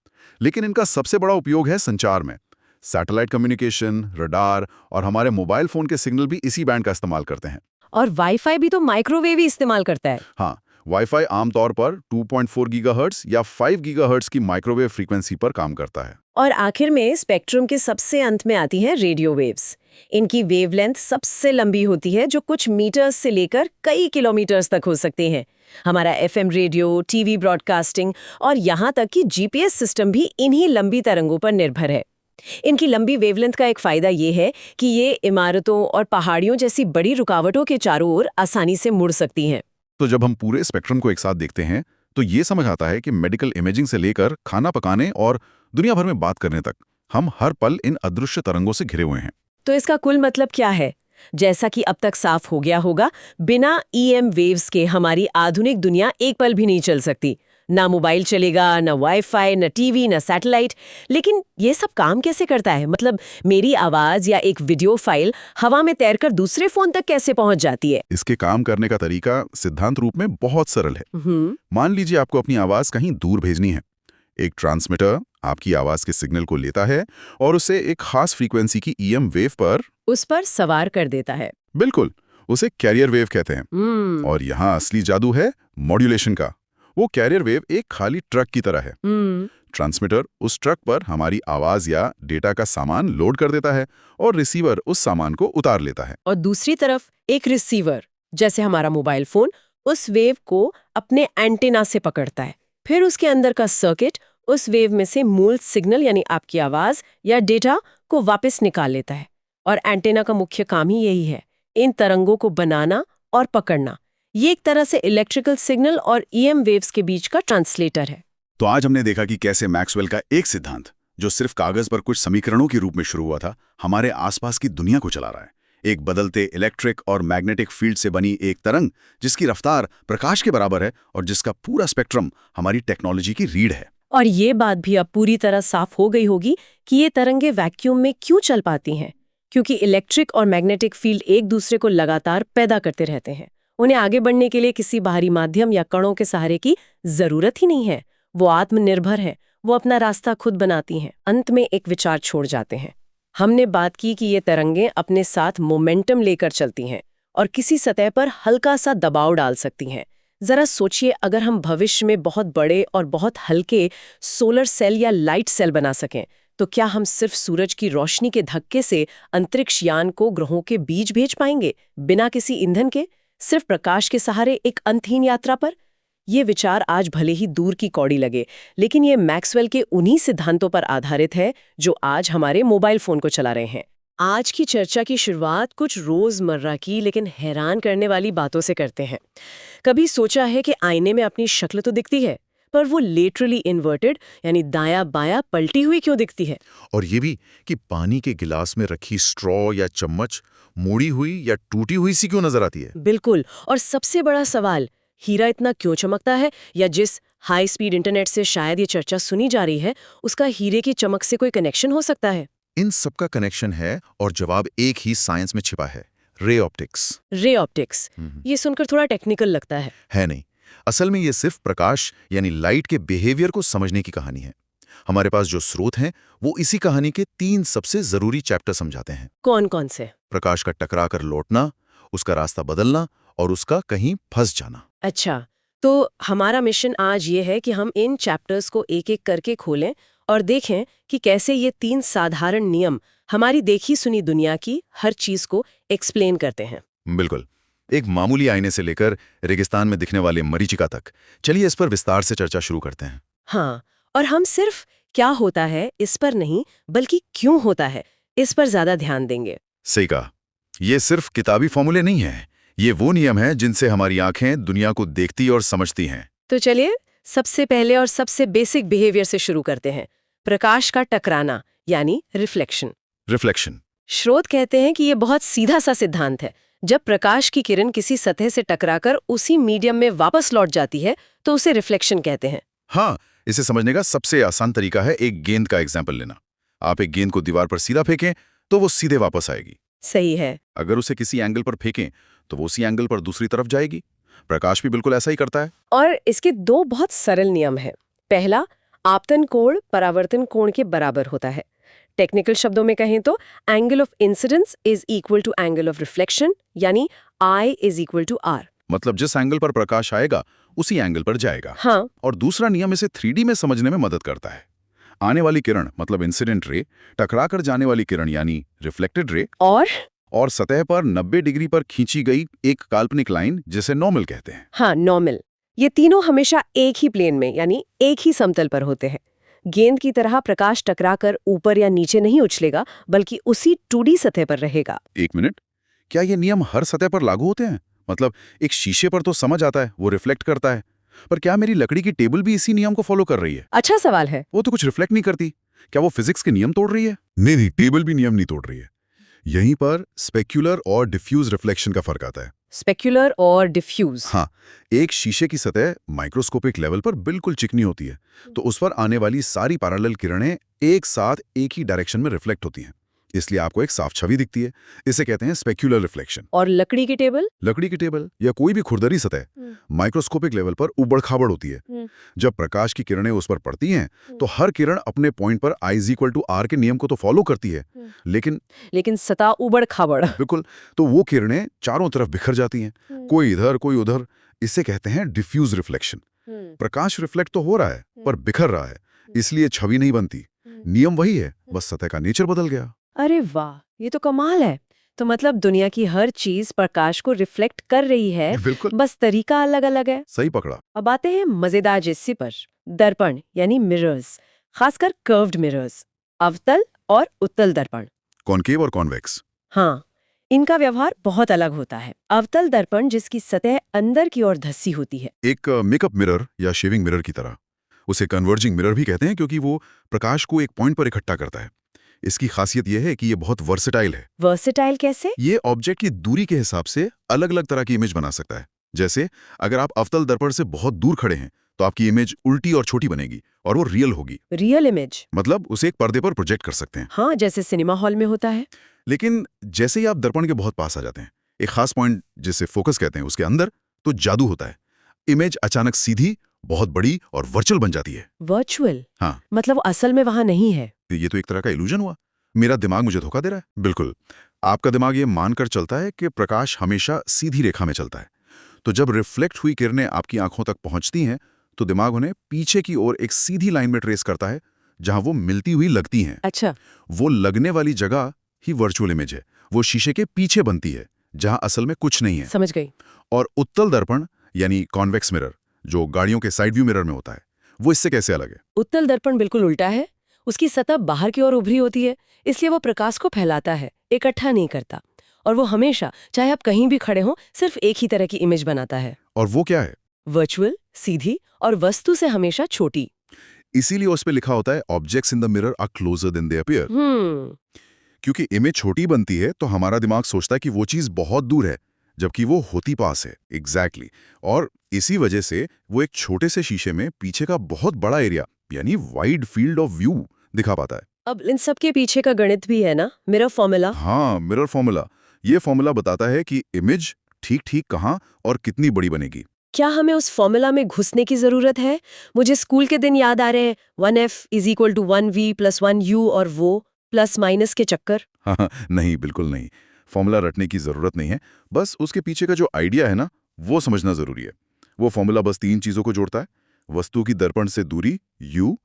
लेकिन इनका सबसे बड़ा उपयोग है संचार में। सैटेलाइट कम्युनिकेशन, रडार और हमारे मोबाइल फोन के सिग्नल भी इसी बैंड का इस्तेमाल करते हैं। और वाईफाई भी तो माइक्रोवेव ही इस्तेमाल करता है। हाँ, वाईफाई आमतौर पर 2.4 गीगाहर्ट्ज या 5 गीगाहर्ट्ज की माइक्रोवेव फ्रीक्वेंसी पर काम करता है। और आखिर में स्पेक्ट्रम के सबसे अंत में आती हैं रेडियो वेव्स। इनकी वेवलेंथ सबसे लंबी होती है, जो कुछ मीटर्स से लेकर कई किलोमीटर्स तक हो सकते हैं। हमारा एफएम रेडियो, टीवी ब्रॉडकास्टिंग और यहाँ तक कि जीपीएस सिस्टम भी इन्हीं लंबी तरंगों पर निर्भर है। इनकी लंबी वेवलेंथ का एक फायदा ये है कि ये इमारतों और पहाड़ियों जैसी बड़ी रुकावटों के चारों ओर आसानी से मुड़ सकती हैं। तो जब हम पूरे स्पेक्ट्रम को एक साथ देखते हैं तो ये समझ आता है कि मेडिकल इमेजिंग से लेकर खाना पकाने और दुनिया भर में बात करने तक हम हर पल इन अदृश्य तरंगों से घिरे हुए हैं। तो इसका कुल मतलब क्या है? जैसा कि अब तक साफ हो गया होगा, बिना ईएम वेव्स के हमारी आधुनिक दुनिया एक पल भी नहीं चल सकती। ना मोबाइल चलेगा, ना वाईफाई, ना टीवी, ना सैटेलाइट। लेकिन ये सब काम कैसे करता है? मतलब मेरी आवाज या एक वीडियो फाइल हवा में तैरकर दूसरे फोन तक कैसे पहुंच जाती है? इसके काम करने का तरीका सिद्धांत रूप में बहुत सरल है। मान लीजिए आपको अपनी आवाज कहीं दूर भेजनी है। एक ट्रांसमीटर आपकी आवाज के सिग्नल को लेता है और उसे एक खास फ्रीक्वेंसी की ईएम वेव पर उस पर सवार कर देता है। बिल्कुल, उसे कैरियर वेव कहते हैं। और यहाँ असली जादू है मॉड्यूलेशन का। वो कैरियर वेव एक खाली ट्रक की तरह है। ट्रांसमीटर उस ट्रक पर हमारी आवाज या डेटा का सामान लोड कर देता है और रिसीवर उस सामान को उतार लेता है। और दूसरी तरफ एक रिसीवर, जैसे हमारा मोबाइल फोन, उस वेव को अपने एंटेना से पकड़ता है। फिर उसके अंदर का सर्किट उस वेव में से मूल सिग्नल यानी आपकी आवाज या डेटा को वापस निकाल लेता है। और एंटेना का मुख्य काम ही यही है, इन तरंगों को बनाना और पकड़ना। ये एक तरह से इलेक्ट्रिकल सिग्नल और ईएम वेव्स के बीच का ट्रांसलेटर है। तो आज हमने देखा कि कैसे मैक्सवेल का एक सिद्धांत, जो सिर्फ कागज पर कुछ समीकरणों के रूप में शुरू हुआ था, हमारे आसपास की दुनिया को चला रहा है। एक बदलते इलेक्ट्रिक और मैग्नेटिक फील्ड से बनी एक तरंग जिसकी रफ्तार प्रकाश के बराबर है और जिसका पूरा स्पेक्ट्रम हमारी टेक्नोलॉजी की रीढ़ है। और ये बात भी अब पूरी तरह साफ हो गई होगी कि ये तरंगे वैक्यूम में क्यों चल पाती हैं। क्योंकि इलेक्ट्रिक और मैग्नेटिक फील्ड एक दूसरे को लगातार पैदा करते रहते हैं। उन्हें आगे बढ़ने के लिए किसी बाहरी माध्यम या कणों के सहारे की जरूरत ही नहीं है। वो आत्मनिर्भर है, वो अपना रास्ता खुद बनाती हैं। अंत में एक विचार छोड़ जाते हैं। हमने बात की कि ये तरंगें अपने साथ मोमेंटम लेकर चलती हैं और किसी सतह पर हल्का सा दबाव डाल सकती हैं। जरा सोचिए, अगर हम भविष्य में बहुत बड़े और बहुत हल्के सोलर सेल या लाइट सेल बना सकें, तो क्या हम सिर्फ सूरज की रोशनी के धक्के से अंतरिक्ष यान को ग्रहों के बीच भेज पाएंगे, बिना किसी ईंधन के, सिर्फ प्रकाश के सहारे एक अंतहीन यात्रा पर? ये विचार आज भले ही दूर की कौड़ी लगे, लेकिन ये मैक्सवेल के उन्हीं सिद्धांतों पर आधारित है जो आज हमारे मोबाइल फोन को चला रहे हैं। आज की चर्चा की शुरुआत कुछ रोजमर्रा की लेकिन हैरान करने वाली बातों से करते हैं। कभी सोचा है कि आईने में अपनी शक्ल तो दिखती है, पर वो लेटरली इन्वर्टेड यानी दायां बायां पलटी हुई क्यों दिखती है? और ये भी कि पानी के गिलास में रखी स्ट्रॉ या चम्मच मुड़ी हुई या टूटी हुई सी क्यों नजर आती है? बिल्कुल। और सबसे बड़ा सवाल, हीरा इतना क्यों चमकता है? या जिस हाई स्पीड इंटरनेट से शायद ये चर्चा सुनी जा रही है, उसका हीरे की चमक से कोई कनेक्शन हो सकता है? इन सबका कनेक्शन है और जवाब एक ही साइंस में छिपा है, रे ऑप्टिक्स। रे ऑप्टिक्स, ये सुनकर थोड़ा टेक्निकल लगता है नहीं, असल में ये सिर्फ प्रकाश यानी लाइट के बिहेवियर को समझने की कहानी है। हमारे पास जो स्रोत हैं वो इसी कहानी के 3 सबसे जरूरी चैप्टर समझाते हैं। कौन कौन से? प्रकाश का टकरा कर लौटना, उसका रास्ता बदलना और उसका कहीं फंस जाना। अच्छा, तो हमारा मिशन आज ये है कि हम इन चैप्टर्स को एक एक करके खोलें और देखें कि कैसे ये 3 साधारण नियम हमारी देखी सुनी दुनिया की हर चीज को एक्सप्लेन करते हैं। बिल्कुल। एक मामूली आईने से लेकर रेगिस्तान में दिखने वाले मरीचिका तक। चलिए इस पर विस्तार से चर्चा शुरू करते हैं। हाँ, और हम सिर्फ क्या होता है इस पर नहीं, बल्कि क्यों होता है इस पर ज्यादा ध्यान देंगे। सही कहा। ये सिर्फ किताबी फॉर्मूले नहीं हैं। ये वो नियम हैं जिनसे हमारी आंखें दुनिया को देखती और समझती हैं। तो चलिए सबसे पहले और सबसे बेसिक बिहेवियर से शुरू करते हैं। प्रकाश का टकराना यानी रिफ्लेक्शन। रिफ्लेक्शन। स्रोत कहते हैं कि ये बहुत सीधा सा सिद्धांत है। जब प्रकाश की किरण किसी सतह से टकराकर उसी मीडियम में वापस लौट जाती है तो उसे रिफ्लेक्शन कहते हैं। हाँ, इसे समझने का सबसे आसान तरीका है एक गेंद का एग्जाम्पल लेना। आप एक गेंद को दीवार पर सीधा फेंकें तो वो सीधे वापस आएगी। सही है। अगर उसे किसी एंगल पर फेंकें तो वो उसी एंगल पर दूसरी तरफ जाएगी। प्रकाश भी बिल्कुल ऐसा ही करता है। और इसके 2 बहुत सरल नियम हैं। पहला, आपतन कोण परावर्तन कोण के बराबर होता है। टेक्निकल शब्दों में कहें तो angle of incidence is equal to angle of reflection, यानी I is equal to R। मतलब जिस एंगल पर प्रकाश आएगा उसी एंगल पर जाएगा। हाँ। और दूसरा नियम इसे 3D में समझने में मदद करता है। आने वाली किरण मतलब इंसिडेंट रे, टकरा कर जाने वाली किरण यानी रिफ्लेक्टेड रे, और सतह पर 90 डिग्री पर खींची गई एक काल्पनिक लाइन जिसे नॉर्मल कहते हैं। हाँ, नॉर्मल। ये तीनों हमेशा एक ही प्लेन में यानी एक ही समतल पर होते हैं। गेंद की तरह प्रकाश टकराकर ऊपर या नीचे नहीं उछलेगा, बल्कि उसी 2D सतह पर रहेगा। एक मिनट, क्या ये नियम हर सतह पर लागू होते हैं? मतलब एक शीशे पर तो समझ आता है, वो रिफ्लेक्ट करता है, पर क्या मेरी लकड़ी की टेबल भी इसी नियम को फॉलो कर रही है? अच्छा सवाल है। वो तो कुछ रिफ्लेक्ट नहीं करती। क्या वो फिजिक्स के नियम तोड़ रही है? नहीं, टेबल भी नियम नहीं तोड़ रही है। यहीं पर स्पेक्युलर और डिफ्यूज रिफ्लेक्शन का फर्क आता है। स्पेक्युलर और डिफ्यूज। हाँ, एक शीशे की सतह माइक्रोस्कोपिक लेवल पर बिल्कुल चिकनी होती है, तो उस पर आने वाली सारी पैरेलल किरणें एक साथ एक ही डायरेक्शन में रिफ्लेक्ट होती हैं, इसलिए आपको एक साफ छवि दिखती है। इसे कहते हैं स्पेक्युलर रिफ्लेक्शन। और लकड़ी की टेबल? लकड़ी की टेबल या कोई भी खुरदरी सतह माइक्रोस्कोपिक लेवल पर उबड़-खाबड़ होती है। जब प्रकाश की किरणें उस पर पड़ती हैं तो हर किरण अपने पॉइंट पर I = R के नियम को तो फॉलो करती है, लेकिन सतह उबड़-खाबड़। बिल्कुल, तो वो किरणें चारों तरफ बिखर जाती हैं, कोई इधर कोई उधर। इसे कहते हैं डिफ्यूज रिफ्लेक्शन। प्रकाश रिफ्लेक्ट तो हो रहा है पर बिखर रहा है, इसलिए छवि नहीं बनती। नियम वही है, बस सतह का नेचर बदल गया। अरे वाह, ये तो कमाल है। तो मतलब दुनिया की हर चीज प्रकाश को रिफ्लेक्ट कर रही है, बिल्कुल, बस तरीका अलग-अलग है। सही पकड़ा। अब आते हैं मजेदार हिस्से पर, दर्पण यानी मिरर्स, खासकर कर्व्ड मिरर्स, अवतल और उत्तल दर्पण। कॉनकेव और कॉन्वेक्स। हाँ, इनका व्यवहार बहुत अलग होता है। अवतल दर्पण जिसकी सतह अंदर की ओर धंसी होती है, एक मेकअप मिरर या शेविंग मिरर की तरह। उसे कन्वर्जिंग मिरर भी कहते हैं क्योंकि वो प्रकाश को एक पॉइंट पर इकट्ठा करता है। इसकी खासियत यह है कि ये बहुत वर्सेटाइल है। वर्सेटाइल कैसे? ये ऑब्जेक्ट की दूरी के हिसाब से अलग-अलग तरह की इमेज बना सकता है। जैसे अगर आप अवतल दर्पण से बहुत दूर खड़े हैं तो आपकी इमेज उल्टी और छोटी बनेगी और वो रियल होगी। रियल इमेज मतलब उसे एक पर्दे पर प्रोजेक्ट कर सकते हैं। हाँ, जैसे सिनेमा हॉल में होता है। लेकिन जैसे ही आप दर्पण के बहुत पास आ जाते हैं, एक खास पॉइंट जिसे फोकस कहते हैं उसके अंदर, तो जादू होता है। इमेज अचानक सीधी, बहुत बड़ी और वर्चुअल बन जाती है। वर्चुअल? हाँ, मतलब असल में वहां नहीं है। ये तो एक तरह का इल्यूजन हुआ। मेरा दिमाग मुझे धोखा दे रहा है। बिल्कुल, आपका दिमाग ये मानकर चलता है कि प्रकाश हमेशा सीधी रेखा में चलता है। तो जब रिफ्लेक्ट हुई किरणें आपकी आंखों तक पहुंचती हैं तो दिमाग उन्हें पीछे की ओर एक सीधी लाइन में ट्रेस करता है जहां वो मिलती हुई लगती हैं। अच्छा, वो लगने वाली जगह ही वर्चुअल इमेज है। वो शीशे के पीछे बनती है जहां असल में कुछ नहीं है। समझ गई। और उत्तल दर्पण यानी कॉन्वेक्स मिरर, जो गाड़ियों के साइड व्यू मिरर में होता है, वो इससे कैसे अलग है? उत्तल दर्पण बिल्कुल उल्टा है। उसकी सतह बाहर की ओर उभरी होती है, इसलिए वो प्रकाश को फैलाता है, इकट्ठा नहीं करता। और वो हमेशा, चाहे आप कहीं भी खड़े हों, सिर्फ एक ही तरह की इमेज बनाता है। और वो क्या है? वर्चुअल, सीधी और वस्तु से हमेशा छोटी। इसीलिए उस पे लिखा होता है objects in the mirror are closer than they appear. क्योंकि इमेज छोटी बनती है तो हमारा दिमाग सोचता है कि वो चीज बहुत दूर है, जबकि वो होती पास है। एग्जैक्टली। और इसी वजह से वो एक छोटे से शीशे में पीछे का बहुत बड़ा एरिया यानी वाइड फील्ड ऑफ व्यू दिखा पाता है। अब इन सब के पीछे का गणित भी है ना, मिरर फॉर्मूला। हाँ, मिरर फॉर्मूला। ये फॉर्मूला बताता है कि इमेज ठीक कहाँ और कितनी बड़ी बनेगी। क्या हमें उस फॉर्मूला में घुसने की जरूरत है? मुझे स्कूल के दिन याद आ रहे हैं, 1F = 1V + 1U और वो प्लस माइनस के चक्कर। हाँ, नहीं, बिल्कुल नहीं। फॉर्मूला रटने की जरूरत नहीं है, बस उसके पीछे का जो आइडिया है ना, वो समझना जरूरी है। वो फॉर्मूला बस 3 चीजों को जोड़ता है: वस्तु की दर्पण से दूरी U,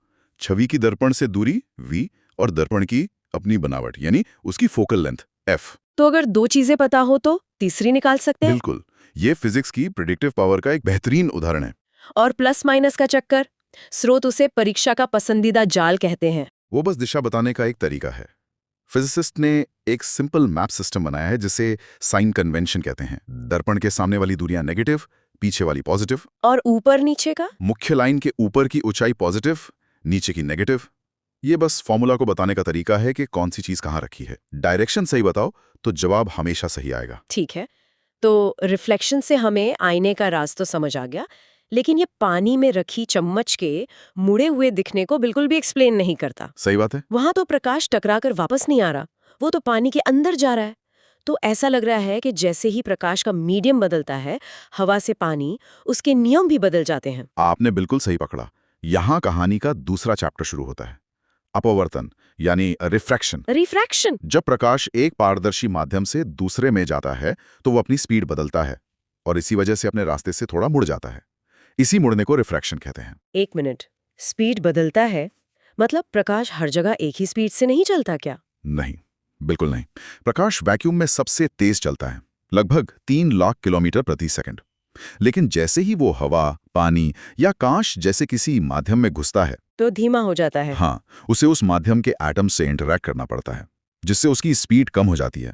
छवि की दर्पण से दूरी v और दर्पण की अपनी बनावट यानी उसकी फोकल लेंथ f। तो अगर दो चीजें पता हो तो तीसरी निकाल सकते हैं। बिल्कुल, ये फिजिक्स की प्रिडिक्टिव पावर का एक बेहतरीन उदाहरण है। और प्लस माइनस का चक्कर, स्रोत उसे परीक्षा का पसंदीदा जाल कहते हैं। वो बस दिशा बताने का एक तरीका है। फिजिसिस्ट ने एक सिंपल मैप सिस्टम बनाया है जिसे साइन कन्वेंशन कहते हैं। दर्पण के सामने वाली दूरियां नेगेटिव, पीछे वाली पॉजिटिव। और ऊपर नीचे का? मुख्य लाइन के ऊपर की ऊंचाई पॉजिटिव, नीचे की नेगेटिव। ये बस फॉर्मूला को बताने का तरीका है कि कौन सी चीज कहाँ रखी है। डायरेक्शन सही बताओ तो जवाब हमेशा सही आएगा। ठीक है, तो रिफ्लेक्शन से हमें आईने का राज तो समझ आ गया, लेकिन ये पानी में रखी चम्मच के मुड़े हुए दिखने को बिल्कुल भी एक्सप्लेन नहीं करता। सही बात है। वहां तो प्रकाश टकराकर वापस नहीं आ रहा, वो तो पानी के अंदर जा रहा है। तो ऐसा लग रहा है कि जैसे ही प्रकाश का मीडियम बदलता है, हवा से पानी, उसके नियम भी बदल जाते हैं। आपने बिल्कुल सही पकड़ा। यहाँ कहानी का दूसरा चैप्टर शुरू होता है, अपवर्तन यानी रिफ्रैक्शन। रिफ्रैक्शन? जब प्रकाश एक पारदर्शी माध्यम से दूसरे में जाता है तो वो अपनी स्पीड बदलता है और इसी वजह से अपने रास्ते से थोड़ा मुड़ जाता है। इसी मुड़ने को रिफ्रैक्शन कहते हैं। एक मिनट, स्पीड बदलता है मतलब प्रकाश हर जगह एक ही स्पीड से नहीं चलता क्या? नहीं, बिल्कुल नहीं। प्रकाश वैक्यूम में सबसे तेज चलता है, लगभग 3 लाख किलोमीटर प्रति सेकंड। लेकिन जैसे ही वो हवा, पानी या कांच जैसे किसी माध्यम में घुसता है तो धीमा हो जाता है। हाँ, उसे उस माध्यम के एटम से इंटरैक्ट करना पड़ता है, जिससे उसकी स्पीड कम हो जाती है।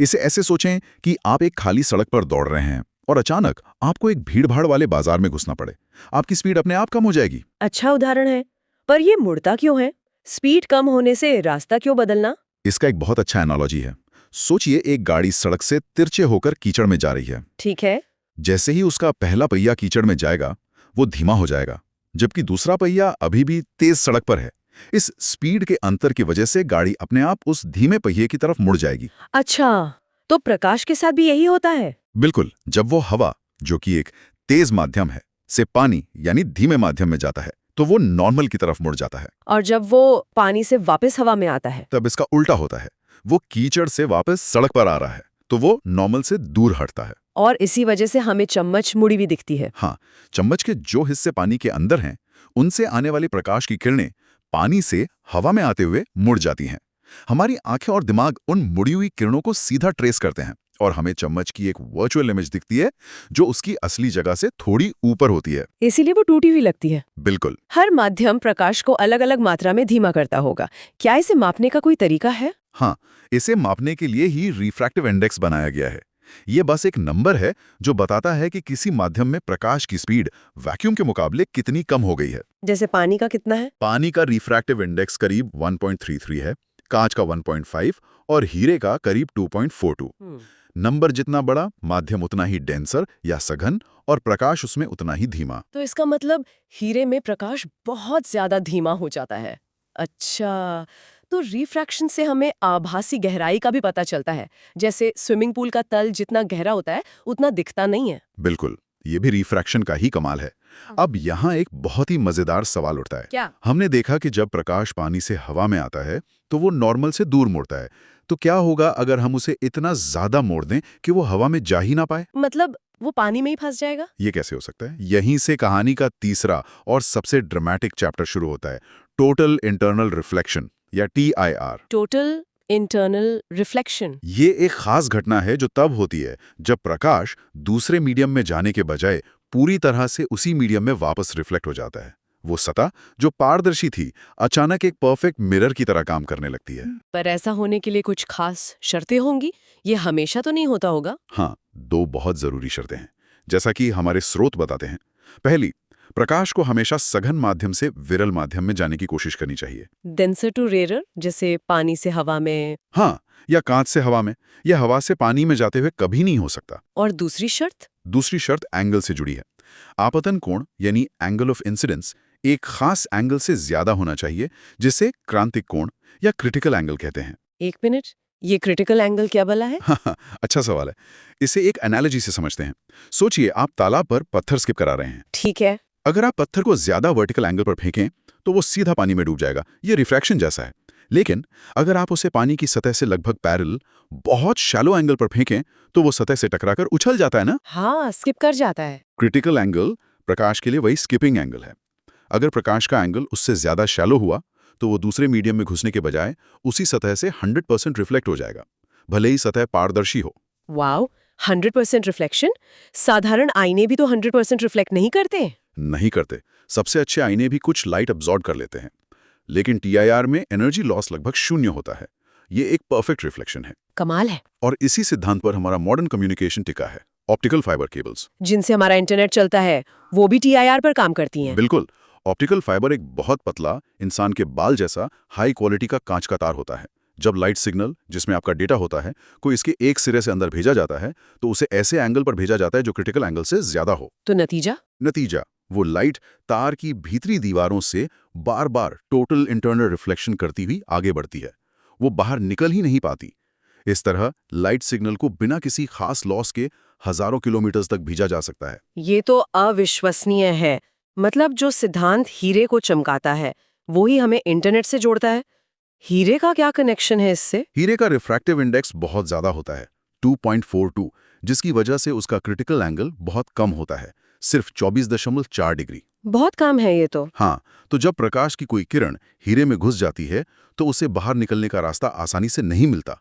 इसे ऐसे सोचें कि आप एक खाली सड़क पर दौड़ रहे हैं और अचानक आपको एक भीड़-भाड़ वाले बाजार में घुसना पड़े। आपकी स्पीड अपने आप कम हो जाएगी। अच्छा उदाहरण है, पर ये मुड़ता क्यों है? स्पीड कम होने से रास्ता क्यों बदलना? इसका एक बहुत अच्छा एनालॉजी है। सोचिए एक गाड़ी सड़क से तिरछे होकर कीचड़ में जा रही है। ठीक है। जैसे ही उसका पहला पहिया कीचड़ में जाएगा, वो धीमा हो जाएगा, जबकि दूसरा पहिया अभी भी तेज सड़क पर है। इस स्पीड के अंतर की वजह से गाड़ी अपने आप उस धीमे पहिए की तरफ मुड़ जाएगी। अच्छा, तो प्रकाश के साथ भी यही होता है? बिल्कुल, जब वो हवा, जो कि एक तेज माध्यम है, से पानी यानी धीमे माध्यम में जाता है, तो वो नॉर्मल की तरफ मुड़ जाता है। और जब वो पानी से वापस हवा में आता है? तब इसका उल्टा होता है। वो कीचड़ से वापस सड़क पर आ रहा है, तो वो नॉर्मल से दूर हटता है। और इसी वजह से हमें चम्मच मुड़ी भी दिखती है। हाँ, चम्मच के जो हिस्से पानी के अंदर हैं, उनसे आने वाली प्रकाश की किरणें पानी से हवा में आते हुए मुड़ जाती हैं। हमारी आंखें और दिमाग उन मुड़ी हुई किरणों को सीधा ट्रेस करते हैं और हमें चम्मच की एक वर्चुअल इमेज दिखती है जो उसकी असली जगह से थोड़ी ऊपर होती है। इसीलिए वो टूटी हुई लगती है। बिल्कुल। हर माध्यम प्रकाश को अलग अलग मात्रा में धीमा करता होगा। क्या इसे मापने का कोई तरीका है? हाँ, इसे मापने के लिए ही रिफ्रैक्टिव इंडेक्स बनाया गया है। ये बस एक नंबर है जो बताता है कि किसी माध्यम में प्रकाश की स्पीड वैक्यूम के मुकाबले कितनी कम हो गई है। जैसे पानी का कितना है? पानी का रिफ्रैक्टिव इंडेक्स करीब 1.33 है, कांच का 1.5 और हीरे का करीब 2.42। नंबर जितना बड़ा, माध्यम उतना ही डेंसर या सघन और प्रकाश उसमें उतना ही धीमा। तो इसका मतलब हीरे में प्रकाश बहुत ज्यादा धीमा हो जाता है। अच्छा, तो रिफ्रैक्शन से हमें आभासी गहराई का भी पता चलता है। जैसे स्विमिंग पूल का तल जितना गहरा होता है उतना दिखता नहीं है। बिल्कुल, ये भी रिफ्रैक्शन का ही कमाल है। अब यहाँ एक बहुत ही मजेदार सवाल उठता है। क्या? हमने देखा कि जब प्रकाश पानी से हवा में आता है तो वो नॉर्मल से दूर मुड़ता है। तो क्या होगा अगर हम उसे इतना ज्यादा मोड़ दें कि वो हवा में जा ही ना पाए? मतलब वो पानी में ही फंस जाएगा? ये कैसे हो सकता है? यहीं से कहानी का तीसरा और सबसे ड्रामेटिक चैप्टर शुरू होता है, टोटल इंटरनल रिफ्लेक्शन या TIR। Total internal reflection. ये एक खास घटना है जो तब होती है जब प्रकाश दूसरे मीडियम में जाने के बजाय पूरी तरह से उसी मीडियम में वापस रिफ्लेक्ट हो जाता है। वो सतह जो पारदर्शी थी अचानक एक परफेक्ट मिरर की तरह काम करने लगती है। पर ऐसा होने के लिए कुछ खास शर्तें होंगी? ये हमेशा तो नहीं होता होगा? हाँ, 2 बहुत जरूरी शर्तें हैं, जैसा कि हमारे स्रोत बताते हैं। पहली, प्रकाश को हमेशा सघन माध्यम से विरल माध्यम में जाने की कोशिश करनी चाहिए। डेंसर टू रेयर, जैसे पानी से हवा में? हाँ, या कांच से हवा में, या हवा से पानी में जाते हुए कभी नहीं हो सकता। और दूसरी शर्त? दूसरी शर्त एंगल से जुड़ी है। आपतन कोण यानी एंगल ऑफ इंसिडेंस एक खास एंगल से ज्यादा होना चाहिए, जिसे क्रांतिक कोण या क्रिटिकल एंगल कहते हैं। एक मिनट, ये क्रिटिकल एंगल क्या भला है? हाँ, अच्छा सवाल है। इसे एक एनालॉजी से समझते हैं। सोचिए आप तालाब पर पत्थर स्किप करा रहे हैं। ठीक है। अगर आप पत्थर को ज्यादा वर्टिकल एंगल पर फेंकें तो वो सीधा पानी में डूब जाएगा। ये रिफ्रैक्शन जैसा है। लेकिन अगर आप उसे पानी की सतह से लगभग पैरेलल बहुत शैलो एंगल पर फेंकें तो वो सतह से टकराकर उछल जाता है ना। हाँ, स्किप कर जाता है। क्रिटिकल एंगल प्रकाश के लिए वही स्किपिंग एंगल है। अगर प्रकाश का एंगल उससे ज्यादा शैलो हुआ तो वो दूसरे मीडियम में घुसने के बजाय उसी सतह से 100% रिफ्लेक्ट हो जाएगा, भले ही सतह पारदर्शी हो। Wow, 100% reflection? साधारण आईने भी तो 100% रिफ्लेक्ट नहीं करते। नहीं करते। सबसे अच्छे आईने भी कुछ लाइट अब्सॉर्ब कर लेते हैं, लेकिन TIR में एनर्जी लॉस लगभग 0 होता है। ये एक परफेक्ट रिफ्लेक्शन है। कमाल है। और इसी सिद्धांत पर हमारा मॉडर्न कम्युनिकेशन टिका है, ऑप्टिकल फाइबर केबल्स। जिनसे हमारा इंटरनेट चलता है, वो भी TIR पर काम करती हैं। बिल्कुल। ऑप्टिकल फाइबर एक बहुत पतला, इंसान के बाल जैसा हाई क्वालिटी का कांच का तार होता है। जब लाइट सिग्नल, जिसमें आपका डेटा होता है, को इसके एक सिरे से अंदर भेजा जाता है, तो उसे ऐसे एंगल पर भेजा जाता है जो क्रिटिकल एंगल से ज्यादा हो। तो नतीजा? वो लाइट तार की भीतरी दीवारों से बार बार टोटल इंटरनल रिफ्लेक्शन करती हुई आगे बढ़ती है। वो बाहर निकल ही नहीं पाती। इस तरह लाइट सिग्नल को बिना किसी खास लॉस के हजारों किलोमीटर्स तक भेजा जा सकता है। ये तो अविश्वसनीय है। मतलब जो सिद्धांत हीरे को चमकाता है, वो ही हमें इंटरनेट से जोड़ता है। हीरे का क्या कनेक्शन है इससे? हीरे का रिफ्रैक्टिव इंडेक्स बहुत ज्यादा होता है, 2.42, जिसकी वजह से उसका क्रिटिकल एंगल बहुत कम होता है, सिर्फ 24.4 डिग्री। बहुत कम है ये तो। हाँ, तो जब प्रकाश की कोई किरण हीरे में घुस जाती है तो उसे बाहर निकलने का रास्ता आसानी से नहीं मिलता।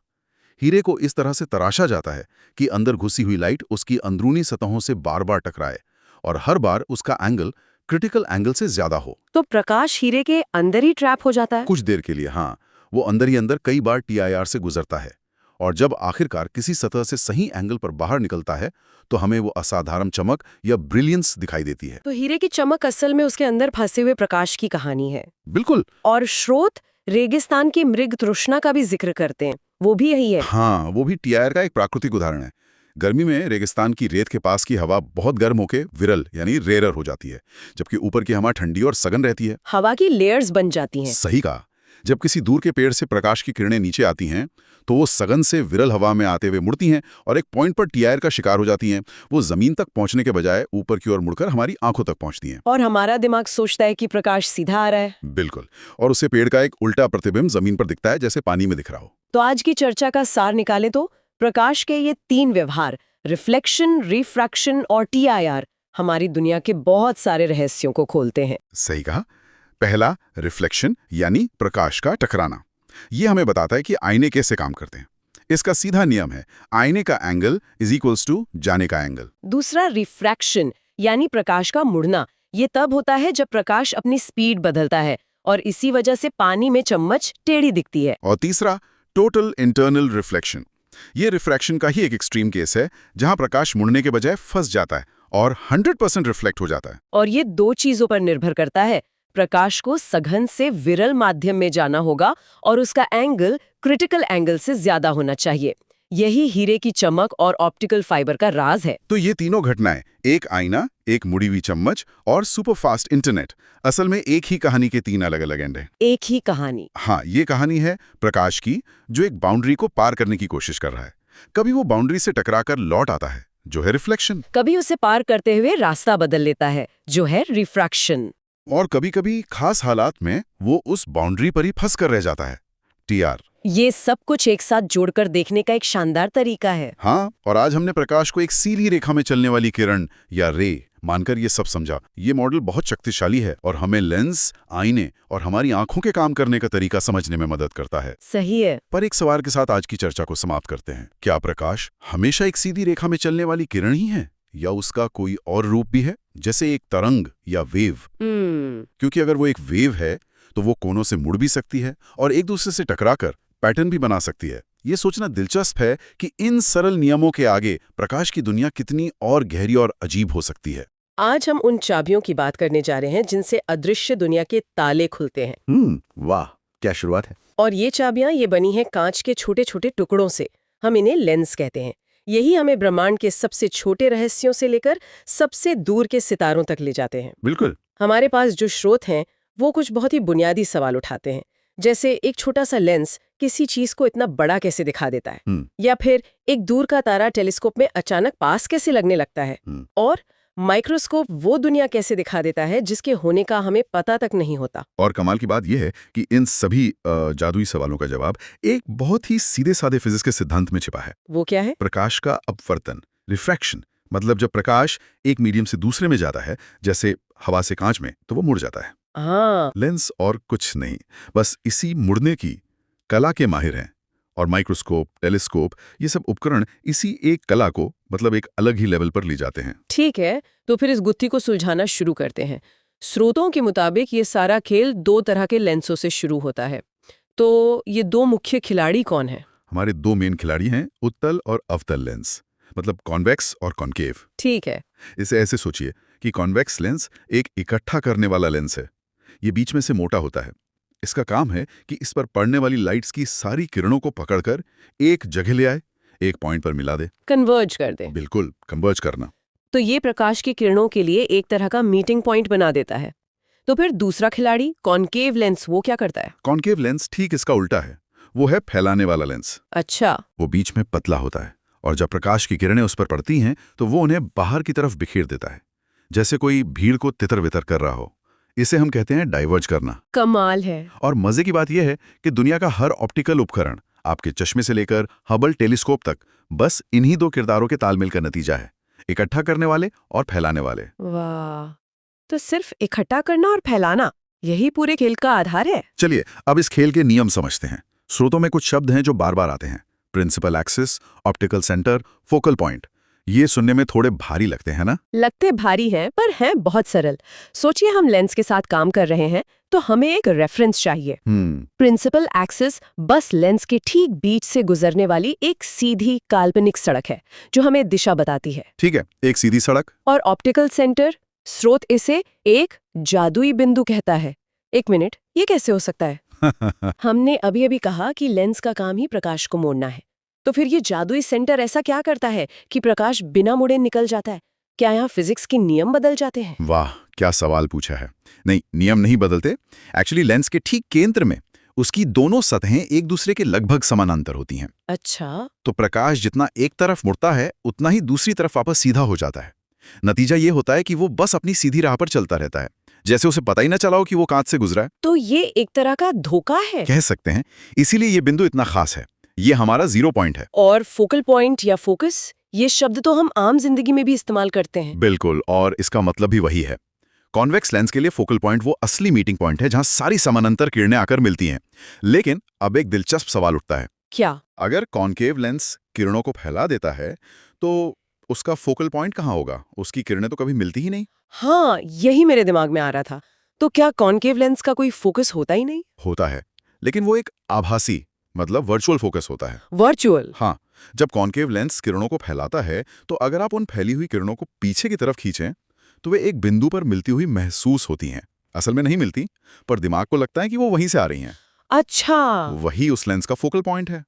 हीरे को इस तरह से तराशा जाता है कि अंदर घुसी हुई लाइट उसकी अंदरूनी सतहों से बार बार टकराए और हर बार उसका एंगल क्रिटिकल एंगल से ज्यादा हो। तो प्रकाश हीरे के अंदर ही ट्रैप हो जाता है? कुछ देर के लिए, हाँ। वो अंदर ही अंदर कई बार TIR से गुजरता है और जब आखिरकार किसी सतह से सही एंगल पर बाहर निकलता है तो हमें वो असाधारण चमक या ब्रिलियंस दिखाई देती है। तो हीरे की चमक असल में उसके अंदर फंसे हुए प्रकाश की कहानी है। बिल्कुल। और स्रोत रेगिस्तान की मृग तृष्णा का भी जिक्र करते हैं, वो भी यही है। हाँ, वो भी TIR का एक प्राकृतिक उदाहरण है। गर्मी में रेगिस्तान की रेत के पास की हवा बहुत गर्म होकर विरल यानी रेरर हो जाती है, जबकि ऊपर की हवा ठंडी और सघन रहती है। हवा की लेयर्स बन जाती हैं। सही कहा। जब किसी दूर के पेड़ से प्रकाश की किरणें नीचे आती हैं तो वो सघन से विरल हवा में आते हुए मुड़ती हैं और एक पॉइंट पर TIR का शिकार हो जाती हैं। वो जमीन तक पहुंचने के बजाय ऊपर की ओर मुड़कर हमारी आंखों तक पहुंचती हैं। और हमारा दिमाग सोचता है कि प्रकाश सीधा आ रहा है। बिल्कुल। और उससे पेड़ का एक उल्टा प्रतिबिंब जमीन पर दिखता है, जैसे पानी में दिख रहा हो। तो आज की चर्चा का सार निकाले तो प्रकाश के ये 3 व्यवहार, रिफ्लेक्शन, रिफ्रैक्शन और TIR, हमारी दुनिया के बहुत सारे रहस्यों को खोलते हैं। सही कहा। पहला, रिफ्लेक्शन यानी प्रकाश का टकराना। ये हमें बताता है कि आईने कैसे काम करते हैं। इसका सीधा नियम है, आईने का एंगल इज इक्वल्स टू जाने का एंगल। दूसरा, रिफ्रैक्शन यानी प्रकाश का मुड़ना। ये तब होता है जब प्रकाश अपनी स्पीड बदलता है और इसी वजह से पानी में चम्मच टेढ़ी दिखती है। और तीसरा, टोटल इंटरनल रिफ्लेक्शन। ये रिफ्रैक्शन का ही एक एक्सट्रीम केस है, जहां प्रकाश मुड़ने के बजाय फंस जाता है और 100% रिफ्लेक्ट हो जाता है। और ये 2 चीजों पर निर्भर करता है। प्रकाश को सघन से विरल माध्यम में जाना होगा और उसका एंगल क्रिटिकल एंगल से ज्यादा होना चाहिए। यही हीरे की चमक और ऑप्टिकल फाइबर का राज है। तो ये तीनों घटनाएं, एक आईना, एक मुड़ी हुई चम्मच और सुपरफास्ट इंटरनेट, असल में एक ही कहानी के 3 अलग अलग एंड हैं। एक ही कहानी। हाँ, ये कहानी है प्रकाश की, जो एक बाउंड्री को पार करने की कोशिश कर रहा है। कभी वो बाउंड्री से टकराकर लौट आता है, जो है रिफ्लेक्शन। कभी उसे पार करते हुए रास्ता बदल लेता है, जो है रिफ्रैक्शन। और कभी-कभी खास हालात में वो उस बाउंड्री पर ही फंस कर रह जाता है, TR। ये सब कुछ एक साथ जोड़कर देखने का एक शानदार तरीका है। हाँ, और आज हमने प्रकाश को एक सीधी रेखा में चलने वाली किरण या रे मानकर ये सब समझा। ये मॉडल बहुत शक्तिशाली है और हमें लेंस, आईने और हमारी आंखों के काम करने का तरीका समझने में मदद करता है। सही है। पर एक सवाल के साथ आज की चर्चा को समाप्त करते हैं। क्या प्रकाश हमेशा एक सीधी रेखा में चलने वाली किरण ही है, या उसका कोई और रूप भी है, जैसे एक तरंग या वेव? क्योंकि अगर वो एक वेव है तो वो कोनों से मुड़ भी सकती है और एक दूसरे से टकराकर पैटर्न भी बना सकती है। ये सोचना दिलचस्प है कि इन सरल नियमों के आगे प्रकाश की दुनिया कितनी और गहरी और अजीब हो सकती है। आज हम उन चाबियों की बात करने जा रहे हैं जिनसे अदृश्य दुनिया के ताले खुलते हैं। वाह, क्या शुरुआत है। और ये चाबियां ये बनी हैं कांच के छोटे छोटे टुकड़ों से। हम इन्हें लेंस कहते हैं। यही हमें ब्रह्मांड के सबसे छोटे रहस्यों से लेकर सबसे दूर के सितारों तक ले जाते हैं। बिल्कुल। हमारे पास जो स्रोत हैं वो कुछ बहुत ही बुनियादी सवाल उठाते हैं, जैसे एक छोटा सा लेंस किसी चीज को इतना बड़ा कैसे दिखा देता है, या फिर एक दूर का तारा टेलीस्कोप में अचानक पास कैसे लगने लगता है, और माइक्रोस्कोप वो दुनिया कैसे दिखा देता है जिसके होने का हमें पता तक नहीं होता। और कमाल की बात यह है कि इन सभी जादुई सवालों का जवाब एक बहुत ही सीधे साधे फिजिक्स के सिद्धांत में छिपा है। वो क्या है? प्रकाश का अपवर्तन, रिफ्रैक्शन, मतलब जब प्रकाश एक मीडियम से दूसरे में जाता है, जैसे हवा से कांच में, तो वो मुड़ जाता है। हाँ। लेंस और कुछ नहीं, बस इसी मुड़ने की कला के माहिर हैं। और माइक्रोस्कोप, टेलीस्कोप, ये सब उपकरण इसी एक कला को मतलब एक अलग ही लेवल पर ले जाते हैं। ठीक है, तो फिर इस गुत्थी को सुलझाना शुरू करते हैं। स्रोतों के मुताबिक ये सारा खेल 2 तरह के लेंसों से शुरू होता है। तो ये 2 मुख्य खिलाड़ी कौन हैं? हमारे 2 मेन खिलाड़ी हैं, उत्तल और अवतल लेंस, मतलब कॉन्वेक्स और कॉन्केव। ठीक है। इसे ऐसे सोचिए कि कॉन्वेक्स लेंस एक इकट्ठा करने वाला लेंस है। ये बीच में से मोटा होता है। इसका काम है कि इस पर पड़ने वाली लाइट्स की सारी किरणों को पकड़कर एक जगह ले आए, एक पॉइंट पर मिला दे। कन्वर्ज कर दें। बिल्कुल, कन्वर्ज करना। तो ये प्रकाश की किरणों के लिए एक तरह का मीटिंग पॉइंट बना देता है। तो फिर दूसरा खिलाड़ी कॉन्केव लेंस वो क्या करता है? कॉन्केव लेंस ठीक इसका उल्टा है। वो है फैलाने वाला लेंस। अच्छा। वो बीच में पतला होता है और जब प्रकाश की किरणें उस पर पड़ती हैं तो वो उन्हें बाहर की तरफ बिखेर देता है, जैसे कोई भीड़ को तितर-बितर कर रहा हो। इसे हम कहते हैं डाइवर्ज करना। कमाल है। और मजे की बात यह है कि दुनिया का हर ऑप्टिकल उपकरण, आपके चश्मे से लेकर हबल टेलीस्कोप तक, बस इन्हीं 2 किरदारों के तालमेल का नतीजा है, इकट्ठा करने वाले और फैलाने वाले। वाह, तो सिर्फ इकट्ठा करना और फैलाना, यही पूरे खेल का आधार है। चलिए अब इस खेल के नियम समझते हैं। स्रोतों में कुछ शब्द हैं जो बार बार आते हैं। Principal axis, optical centre, focal point. ये सुनने में थोड़े भारी लगते हैं ना? लगते भारी हैं पर हैं बहुत सरल। सोचिए हम लेंस के साथ काम कर रहे हैं तो हमें एक रेफरेंस चाहिए। प्रिंसिपल एक्सिस बस लेंस के ठीक बीच से गुजरने वाली एक सीधी काल्पनिक सड़क है जो हमें दिशा बताती है। ठीक है, एक सीधी सड़क। और ऑप्टिकल सेंटर, स्रोत इसे एक जादुई बिंदु कहता है। एक मिनट, ये कैसे हो सकता है? हमने अभी अभी कहा कि लेंस का काम ही प्रकाश को मोड़ना है, तो फिर ये जादुई सेंटर ऐसा क्या करता है कि प्रकाश बिना मुड़े निकल जाता है? क्या यहाँ फिजिक्स के नियम बदल जाते हैं? वाह, क्या सवाल पूछा है। नहीं, नियम नहीं बदलते। एक्चुअली लेंस के ठीक केंद्र में उसकी दोनों सतहें एक दूसरे के लगभग समानांतर होती हैं। अच्छा। तो प्रकाश जितना एक तरफ मुड़ता है उतना ही दूसरी तरफ वापस सीधा हो जाता है। नतीजा ये होता है कि वो बस अपनी सीधी राह पर चलता रहता है, जैसे उसे पता ही ना चला हो कि वो कांच से गुजरा है। तो ये एक तरह का धोखा है, कह सकते हैं। इसीलिए ये बिंदु इतना खास है। ये हमारा 0 पॉइंट है। और फोकल पॉइंट या फोकस, ये शब्द तो हम आम जिंदगी में भी इस्तेमाल करते हैं। बिल्कुल, और इसका मतलब भी वही है। कॉन्वेक्स लेंस के लिए फोकल पॉइंट वो असली मीटिंग पॉइंट है जहां सारी समानांतर किरणें आकर मिलती हैं। लेकिन अब एक दिलचस्प सवाल उठता है। क्या? अगर कॉन्केव लेंस किरणों को फैला देता है तो उसका फोकल पॉइंट कहाँ होगा? उसकी किरणें तो कभी मिलती ही नहीं। हाँ, यही मेरे दिमाग में आ रहा था। तो क्या कॉन्केव लेंस का कोई फोकस होता ही नहीं? होता है, लेकिन वो एक आभासी मतलब वर्चुअल फोकस होता है। वर्चुअल? हाँ, जब कॉन्केव लेंस किरणों को फैलाता है तो अगर आप उन फैली हुई किरणों को पीछे की तरफ खींचें तो वे एक बिंदु पर मिलती हुई महसूस होती हैं। असल में नहीं मिलती, पर दिमाग को लगता है कि वो वहीं से आ रही हैं। अच्छा। वही उस लेंस का फोकल पॉइंट है।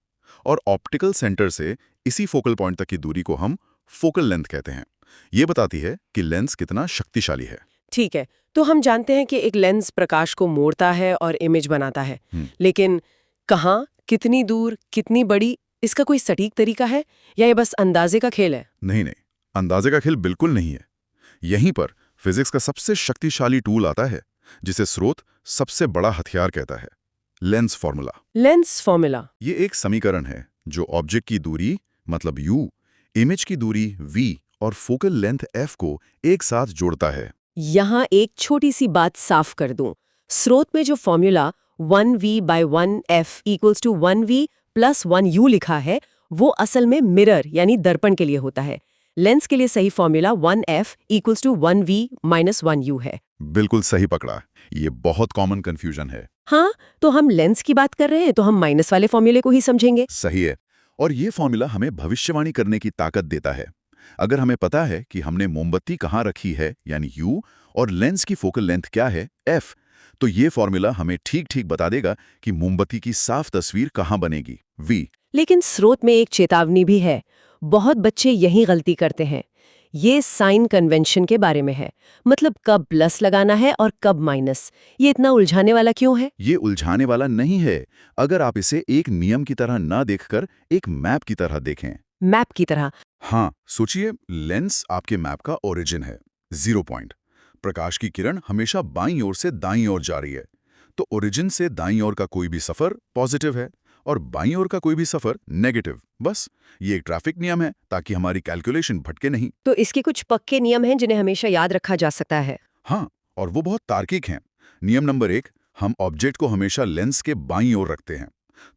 और ऑप्टिकल सेंटर से इसी फोकल पॉइंट तक की दूरी को हम फोकल लेंथ कहते हैं। ये बताती है कि लेंस कितना शक्तिशाली है। ठीक है, तो हम जानते हैं कि एक लेंस प्रकाश को मोड़ता है और इमेज बनाता है, लेकिन कहाँ, कितनी दूर, कितनी बड़ी, इसका कोई सटीक तरीका है या ये बस अंदाजे का खेल है? नहीं, अंदाजे का खेल बिल्कुल नहीं है। यहीं पर फिजिक्स का सबसे शक्तिशाली टूल आता है, जिसे स्रोत सबसे बड़ा हथियार कहता है, लेंस फॉर्मूला। Lens formula? ये एक समीकरण है जो ऑब्जेक्ट की दूरी मतलब u, इमेज की दूरी v और फोकल लेंथ f को एक साथ जोड़ता है। यहाँ एक छोटी सी बात साफ कर दूं। स्रोत में जो फॉर्मूला 1v/1f = 1v + 1u लिखा है, वो असल में मिरर यानी दर्पण के लिए होता है। लेंस के लिए सही फॉर्मूला 1f = 1v - 1u है। बिल्कुल सही पकड़ा। ये बहुत कॉमन कंफ्यूजन है। हाँ, तो हम लेंस की बात कर रहे हैं तो हम माइनस वाले फॉर्मूले को ही समझेंगे। सही है। और ये फॉर्मूला हमें भविष्यवाणी करने की ताकत देता है। अगर हमें पता है कि हमने मोमबत्ती कहाँ रखी है यानी u और लेंस की फोकल लेंथ क्या है f, तो ये फॉर्मूला हमें ठीक-ठीक बता देगा कि मोमबत्ती की साफ तस्वीर कहाँ बनेगी v। लेकिन स्रोत में एक चेतावनी भी है। बहुत बच्चे यही गलती करते हैं। ये साइन कन्वेंशन के बारे में है, मतलब कब प्लस लगाना है और कब माइनस। ये इतना उलझाने वाला क्यों है? ये उलझाने वाला नहीं है अगर आप इसे एक नियम की तरह ना देखकर एक मैप की तरह देखें। मैप की तरह? हाँ, सोचिए लेंस आपके मैप का ओरिजिन है, 0 पॉइंट। प्रकाश की किरण हमेशा बाईं ओर से दाईं ओर जा रही है, तो ओरिजिन से दाईं ओर का कोई भी सफर पॉजिटिव है और बाईं ओर का कोई भी सफर नेगेटिव। बस ये एक ट्रैफिक नियम है ताकि हमारी कैलकुलेशन भटके नहीं। तो इसके कुछ पक्के नियम हैं जिन्हें हमेशा याद रखा जा सकता है। हाँ, और वो बहुत तार्किक हैं। नियम नंबर 1, हम ऑब्जेक्ट को हमेशा लेंस के बाईं ओर रखते हैं,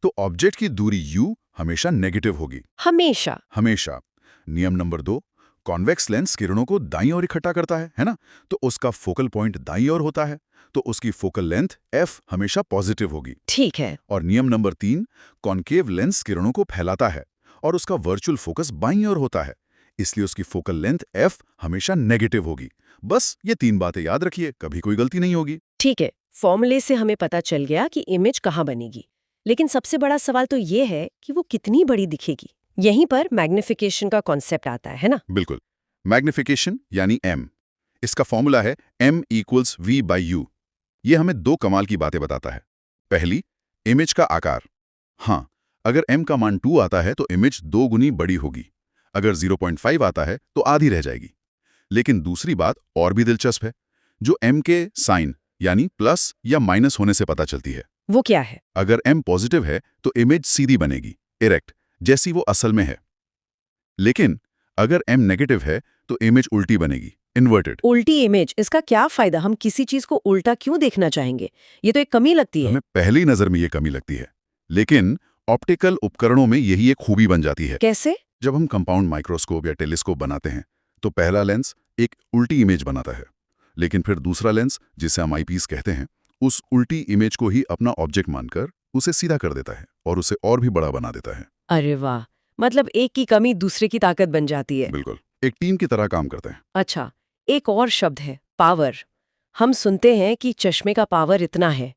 तो ऑब्जेक्ट की दूरी u हमेशा नेगेटिव होगी। हमेशा। हमेशा। नियम नंबर 2, कॉन्वेक्स लेंस किरणों को दाईं ओर इकट्ठा करता है ना? तो उसका फोकल पॉइंट दाईं ओर होता है, तो उसकी फोकल लेंथ f हमेशा पॉजिटिव होगी। ठीक है। और नियम नंबर 3, कॉन्केव लेंस किरणों को फैलाता है और उसका वर्चुअल फोकस बाईं ओर होता है, इसलिए उसकी फोकल लेंथ f हमेशा नेगेटिव होगी। बस ये 3 बातें याद रखिए, कभी कोई गलती नहीं होगी। ठीक है, फॉर्मूले से हमें पता चल गया कि इमेज कहाँ बनेगी, लेकिन सबसे बड़ा सवाल तो ये है कि वो कितनी बड़ी दिखेगी। यहीं पर मैग्निफिकेशन का कॉन्सेप्ट आता है ना? बिल्कुल। मैग्निफिकेशन यानी m, इसका फॉर्मूला है m = v/u। ये हमें 2 कमाल की बातें बताता है। पहली, इमेज का आकार। हाँ, अगर m का मान 2 आता है तो इमेज 2 गुनी बड़ी होगी, अगर 0.5 आता है तो आधी रह जाएगी। लेकिन दूसरी बात और भी दिलचस्प है, जो m के साइन यानी प्लस या माइनस होने से पता चलती है। वो क्या है? अगर m पॉजिटिव है तो इमेज सीधी बनेगी, इरेक्ट, जैसी वो असल में है। लेकिन अगर m नेगेटिव है तो इमेज उल्टी बनेगी, इन्वर्टेड। उल्टी इमेज, इसका क्या फायदा? हम किसी चीज को उल्टा क्यों देखना चाहेंगे? ये तो एक कमी लगती है। हमें पहली नजर में ये कमी लगती है, लेकिन ऑप्टिकल उपकरणों में यही एक खूबी बन जाती है। कैसे? जब हम कंपाउंड माइक्रोस्कोप या टेलीस्कोप बनाते हैं तो पहला लेंस एक उल्टी इमेज बनाता है, लेकिन फिर दूसरा लेंस, जिसे हम आईपीस कहते हैं, उस उल्टी इमेज को ही अपना ऑब्जेक्ट मानकर उसे सीधा कर देता है और उसे और भी बड़ा बना देता है। अरे वाह, मतलब एक की कमी दूसरे की ताकत बन जाती है। बिल्कुल, एक टीम की तरह काम करते हैं। अच्छा, एक और शब्द है, पावर। हम सुनते हैं कि चश्मे का पावर इतना है,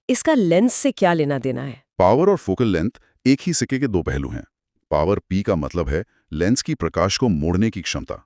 इसका लेंस से क्या लेना देना है? पावर और फोकल लेंथ एक ही सिक्के के 2 पहलू हैं। पावर P का मतलब है लेंस की प्रकाश को मोड़ने की क्षमता।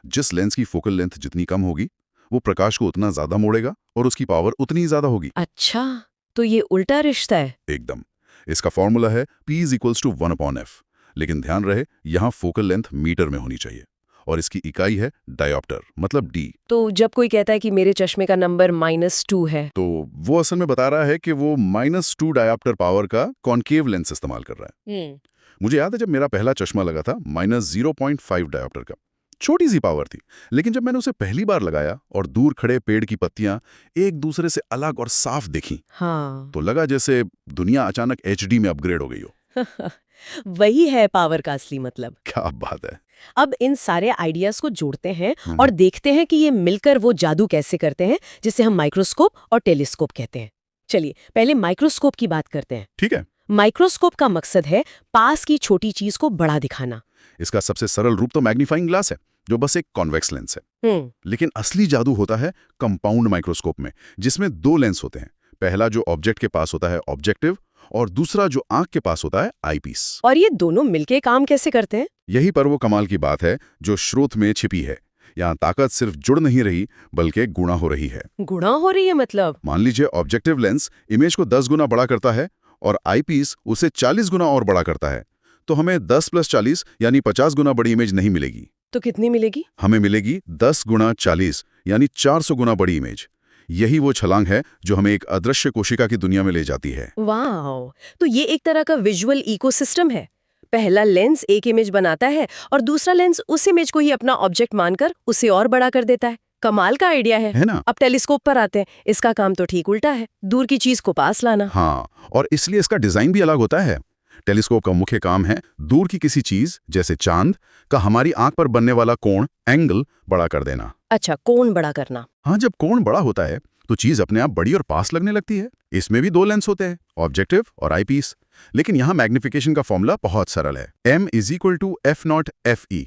जिस लेंस की फोकल लेंथ जितनी कम होगी, वो प्रकाश को उतना ज्यादा मोड़ेगा और उसकी पावर उतनी ही ज्यादा होगी। अच्छा, तो ये उल्टा रिश्ता है। एकदम। इसका फॉर्मूला है P = 1/f। लेकिन ध्यान रहे, यहाँ फोकल लेंथ मीटर में होनी चाहिए और इसकी इकाई है डायोप्टर, मतलब D। तो जब कोई कहता है कि मेरे चश्मे का नंबर -2 है, तो वो असल में बता रहा है कि वो -2 डायोप्टर पावर का कॉन्केव लेंस इस्तेमाल कर रहा है। मुझे याद है जब मेरा पहला चश्मा लगा था, -0.5 डायोप्टर का। छोटी सी पावर थी, लेकिन जब मैंने उसे पहली बार लगाया और दूर खड़े पेड़ की पत्तियां एक दूसरे से अलग और साफ दिखीं, हाँ। तो लगा जैसे दुनिया अचानक HD में अपग्रेड हो गई हो। वही है पावर का असली मतलब। क्या बात है। अब इन सारे आइडियाज को जोड़ते हैं और देखते हैं कि ये मिलकर वो जादू कैसे करते हैं जिसे हम माइक्रोस्कोप और टेलीस्कोप कहते हैं। चलिए पहले माइक्रोस्कोप की बात करते हैं। ठीक है। माइक्रोस्कोप का मकसद है पास की छोटी चीज को बड़ा दिखाना। इसका सबसे सरल रूप तो मैग्नीफाइंग ग्लास है, जो बस एक कॉन्वेक्स लेंस है। लेकिन असली जादू होता है कंपाउंड माइक्रोस्कोप में, जिसमें 2 लेंस होते हैं। पहला जो ऑब्जेक्ट के पास होता है, ऑब्जेक्टिव, और दूसरा जो आंख के पास होता है, आईपीस। और ये दोनों मिलके काम कैसे करते हैं? यही पर वो कमाल की बात है जो स्रोत में छिपी है। यहाँ ताकत सिर्फ जुड़ नहीं रही, बल्कि गुणा हो रही है। गुणा हो रही है मतलब? मान लीजिए ऑब्जेक्टिव लेंस इमेज को 10 गुना बड़ा करता है और आईपीस उसे 40 गुना और बड़ा करता है, तो हमें 10 + 40 यानी 50 गुना बड़ी इमेज नहीं मिलेगी। तो कितनी मिलेगी? हमें मिलेगी 10 × 40 यानी 400 गुना बड़ी इमेज। यही वो छलांग है जो हमें एक अदृश्य कोशिका की दुनिया में ले जाती है। वाह, तो ये एक तरह का विजुअल इकोसिस्टम है। पहला लेंस एक इमेज बनाता है और दूसरा लेंस उस इमेज को ही अपना ऑब्जेक्ट मानकर उसे और बड़ा कर देता है। कमाल का आइडिया है ना? अब टेलीस्कोप पर आते हैं। इसका काम तो ठीक उल्टा है, दूर की चीज को पास लाना। हाँ, और इसलिए इसका डिजाइन भी अलग होता है। टेलीस्कोप का मुख्य काम है दूर की किसी चीज, जैसे चांद का, हमारी आंख पर बनने वाला कोण, एंगल, बड़ा कर देना। अच्छा, कोण बड़ा करना। हाँ, जब कोण बड़ा होता है तो चीज अपने आप बड़ी और पास लगने लगती है। इसमें भी 2 लेंस होते हैं, ऑब्जेक्टिव और आईपीस। लेकिन यहाँ मैग्निफिकेशन का फॉर्मूला बहुत सरल है। m = f0 fe,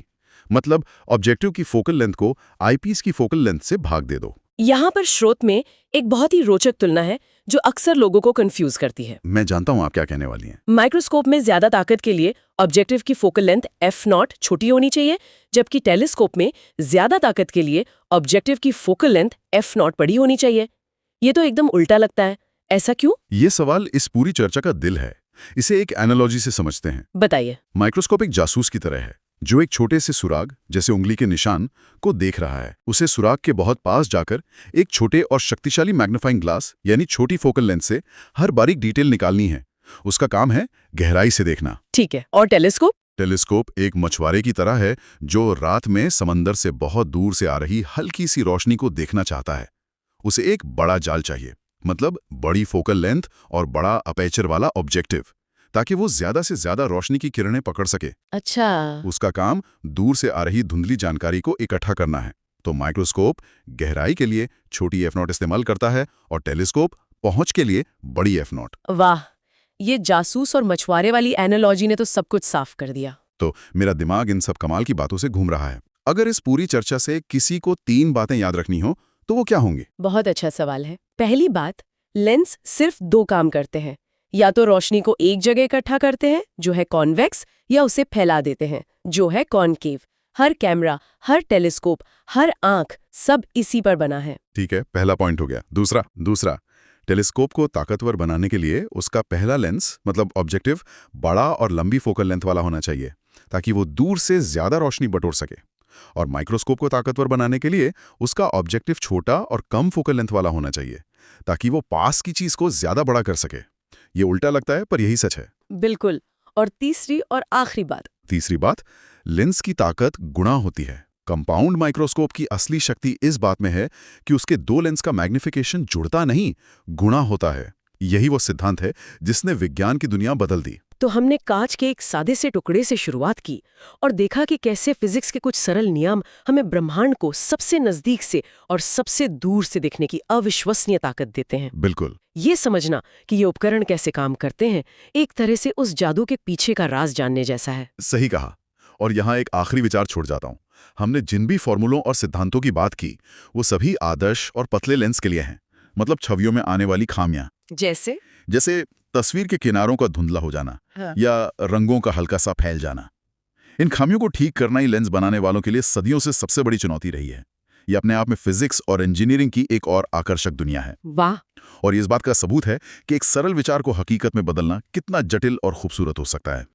मतलब ऑब्जेक्टिव की फोकल लेंथ को आईपीस की फोकल लेंथ से भाग दे दो। यहाँ पर स्रोत में एक बहुत ही रोचक तुलना है जो अक्सर लोगों को कंफ्यूज करती है। मैं जानता हूँ आप क्या कहने वाली हैं। माइक्रोस्कोप में ज्यादा ताकत के लिए ऑब्जेक्टिव की फोकल लेंथ f0 छोटी होनी चाहिए, जबकि टेलीस्कोप में ज्यादा ताकत के लिए ऑब्जेक्टिव की फोकल लेंथ f0 बड़ी होनी चाहिए। ये तो एकदम उल्टा लगता है, ऐसा क्यों? ये सवाल इस पूरी चर्चा का दिल है। इसे एक एनालॉजी से समझते हैं। बताइए। माइक्रोस्कोप एक जासूस की तरह है, जो एक छोटे से सुराग, जैसे उंगली के निशान, को देख रहा है। उसे सुराग के बहुत पास जाकर एक छोटे और शक्तिशाली मैग्नीफाइंग ग्लास यानी छोटी फोकल लेंथ से हर बारीक डिटेल निकालनी है, उसका काम है गहराई से देखना। ठीक है, और टेलीस्कोप? टेलीस्कोप एक मछुआरे की तरह है जो रात में समंदर से बहुत दूर से आ रही हल्की सी रोशनी को देखना चाहता है। उसे एक बड़ा जाल चाहिए, मतलब बड़ी फोकल लेंथ और बड़ा अपेचर वाला ऑब्जेक्टिव, ताकि वो ज्यादा से ज्यादा रोशनी की किरणें पकड़ सके। अच्छा। उसका काम दूर से आ रही धुंधली जानकारी को इकट्ठा करना है। तो माइक्रोस्कोप गहराई के लिए छोटी f0 इस्तेमाल करता है और टेलीस्कोप पहुंच के लिए बड़ी f0। वाह, ये जासूस और मछुआरे वाली एनालॉजी ने तो सब कुछ साफ कर दिया। तो मेरा दिमाग इन सब कमाल की बातों से घूम रहा है। अगर इस पूरी चर्चा से किसी को 3 बातें याद रखनी हो तो वो क्या होंगी? बहुत अच्छा सवाल है। पहली बात, लेंस सिर्फ 2 काम करते हैं। या तो रोशनी को एक जगह इकट्ठा करते हैं, जो है कॉन्वेक्स, या उसे फैला देते हैं, जो है कॉनकेव। हर कैमरा, हर टेलीस्कोप, हर आंख, सब इसी पर बना है। ठीक है, पहला पॉइंट हो गया। दूसरा, टेलीस्कोप को ताकतवर बनाने के लिए उसका पहला लेंस मतलब ऑब्जेक्टिव बड़ा और लंबी फोकल लेंथ वाला होना चाहिए, ताकि वो दूर से ज्यादा रोशनी बटोर सके। और माइक्रोस्कोप को ताकतवर बनाने के लिए उसका ऑब्जेक्टिव छोटा और कम फोकल लेंथ वाला होना चाहिए, ताकि वो पास की चीज को ज्यादा बड़ा कर सके। ये उल्टा लगता है पर यही सच है। बिल्कुल। और तीसरी और आखिरी बात, लेंस की ताकत गुणा होती है। कंपाउंड माइक्रोस्कोप की असली शक्ति इस बात में है कि उसके 2 लेंस का मैग्निफिकेशन जुड़ता नहीं, गुणा होता है। यही वो सिद्धांत है जिसने विज्ञान की दुनिया बदल दी। तो हमने कांच के एक सादे से टुकड़े से शुरुआत की और देखा कि कैसे फिजिक्स के कुछ सरल नियम हमें ब्रह्मांड को सबसे नजदीक से और सबसे दूर से देखने की अविश्वसनीय ताकत देते हैं। बिल्कुल। ये समझना कि ये उपकरण कैसे काम करते हैं, एक तरह से उस जादू के पीछे का राज जानने जैसा है। सही कहा। और यहाँ एक आखिरी विचार छोड़ जाता हूँ। हमने जिन भी फॉर्मूलों और सिद्धांतों की बात की, वो सभी आदर्श और पतले लेंस के लिए हैं। मतलब छवियों में आने वाली खामियां, जैसे तस्वीर के किनारों का धुंधला हो जाना, हाँ। या रंगों का हल्का सा फैल जाना। इन खामियों को ठीक करना ही लेंस बनाने वालों के लिए सदियों से सबसे बड़ी चुनौती रही है। ये अपने आप में फिजिक्स और इंजीनियरिंग की एक और आकर्षक दुनिया है। वाह। और ये इस बात का सबूत है कि एक सरल विचार को हकीकत में बदलना कितना जटिल और खूबसूरत हो सकता है।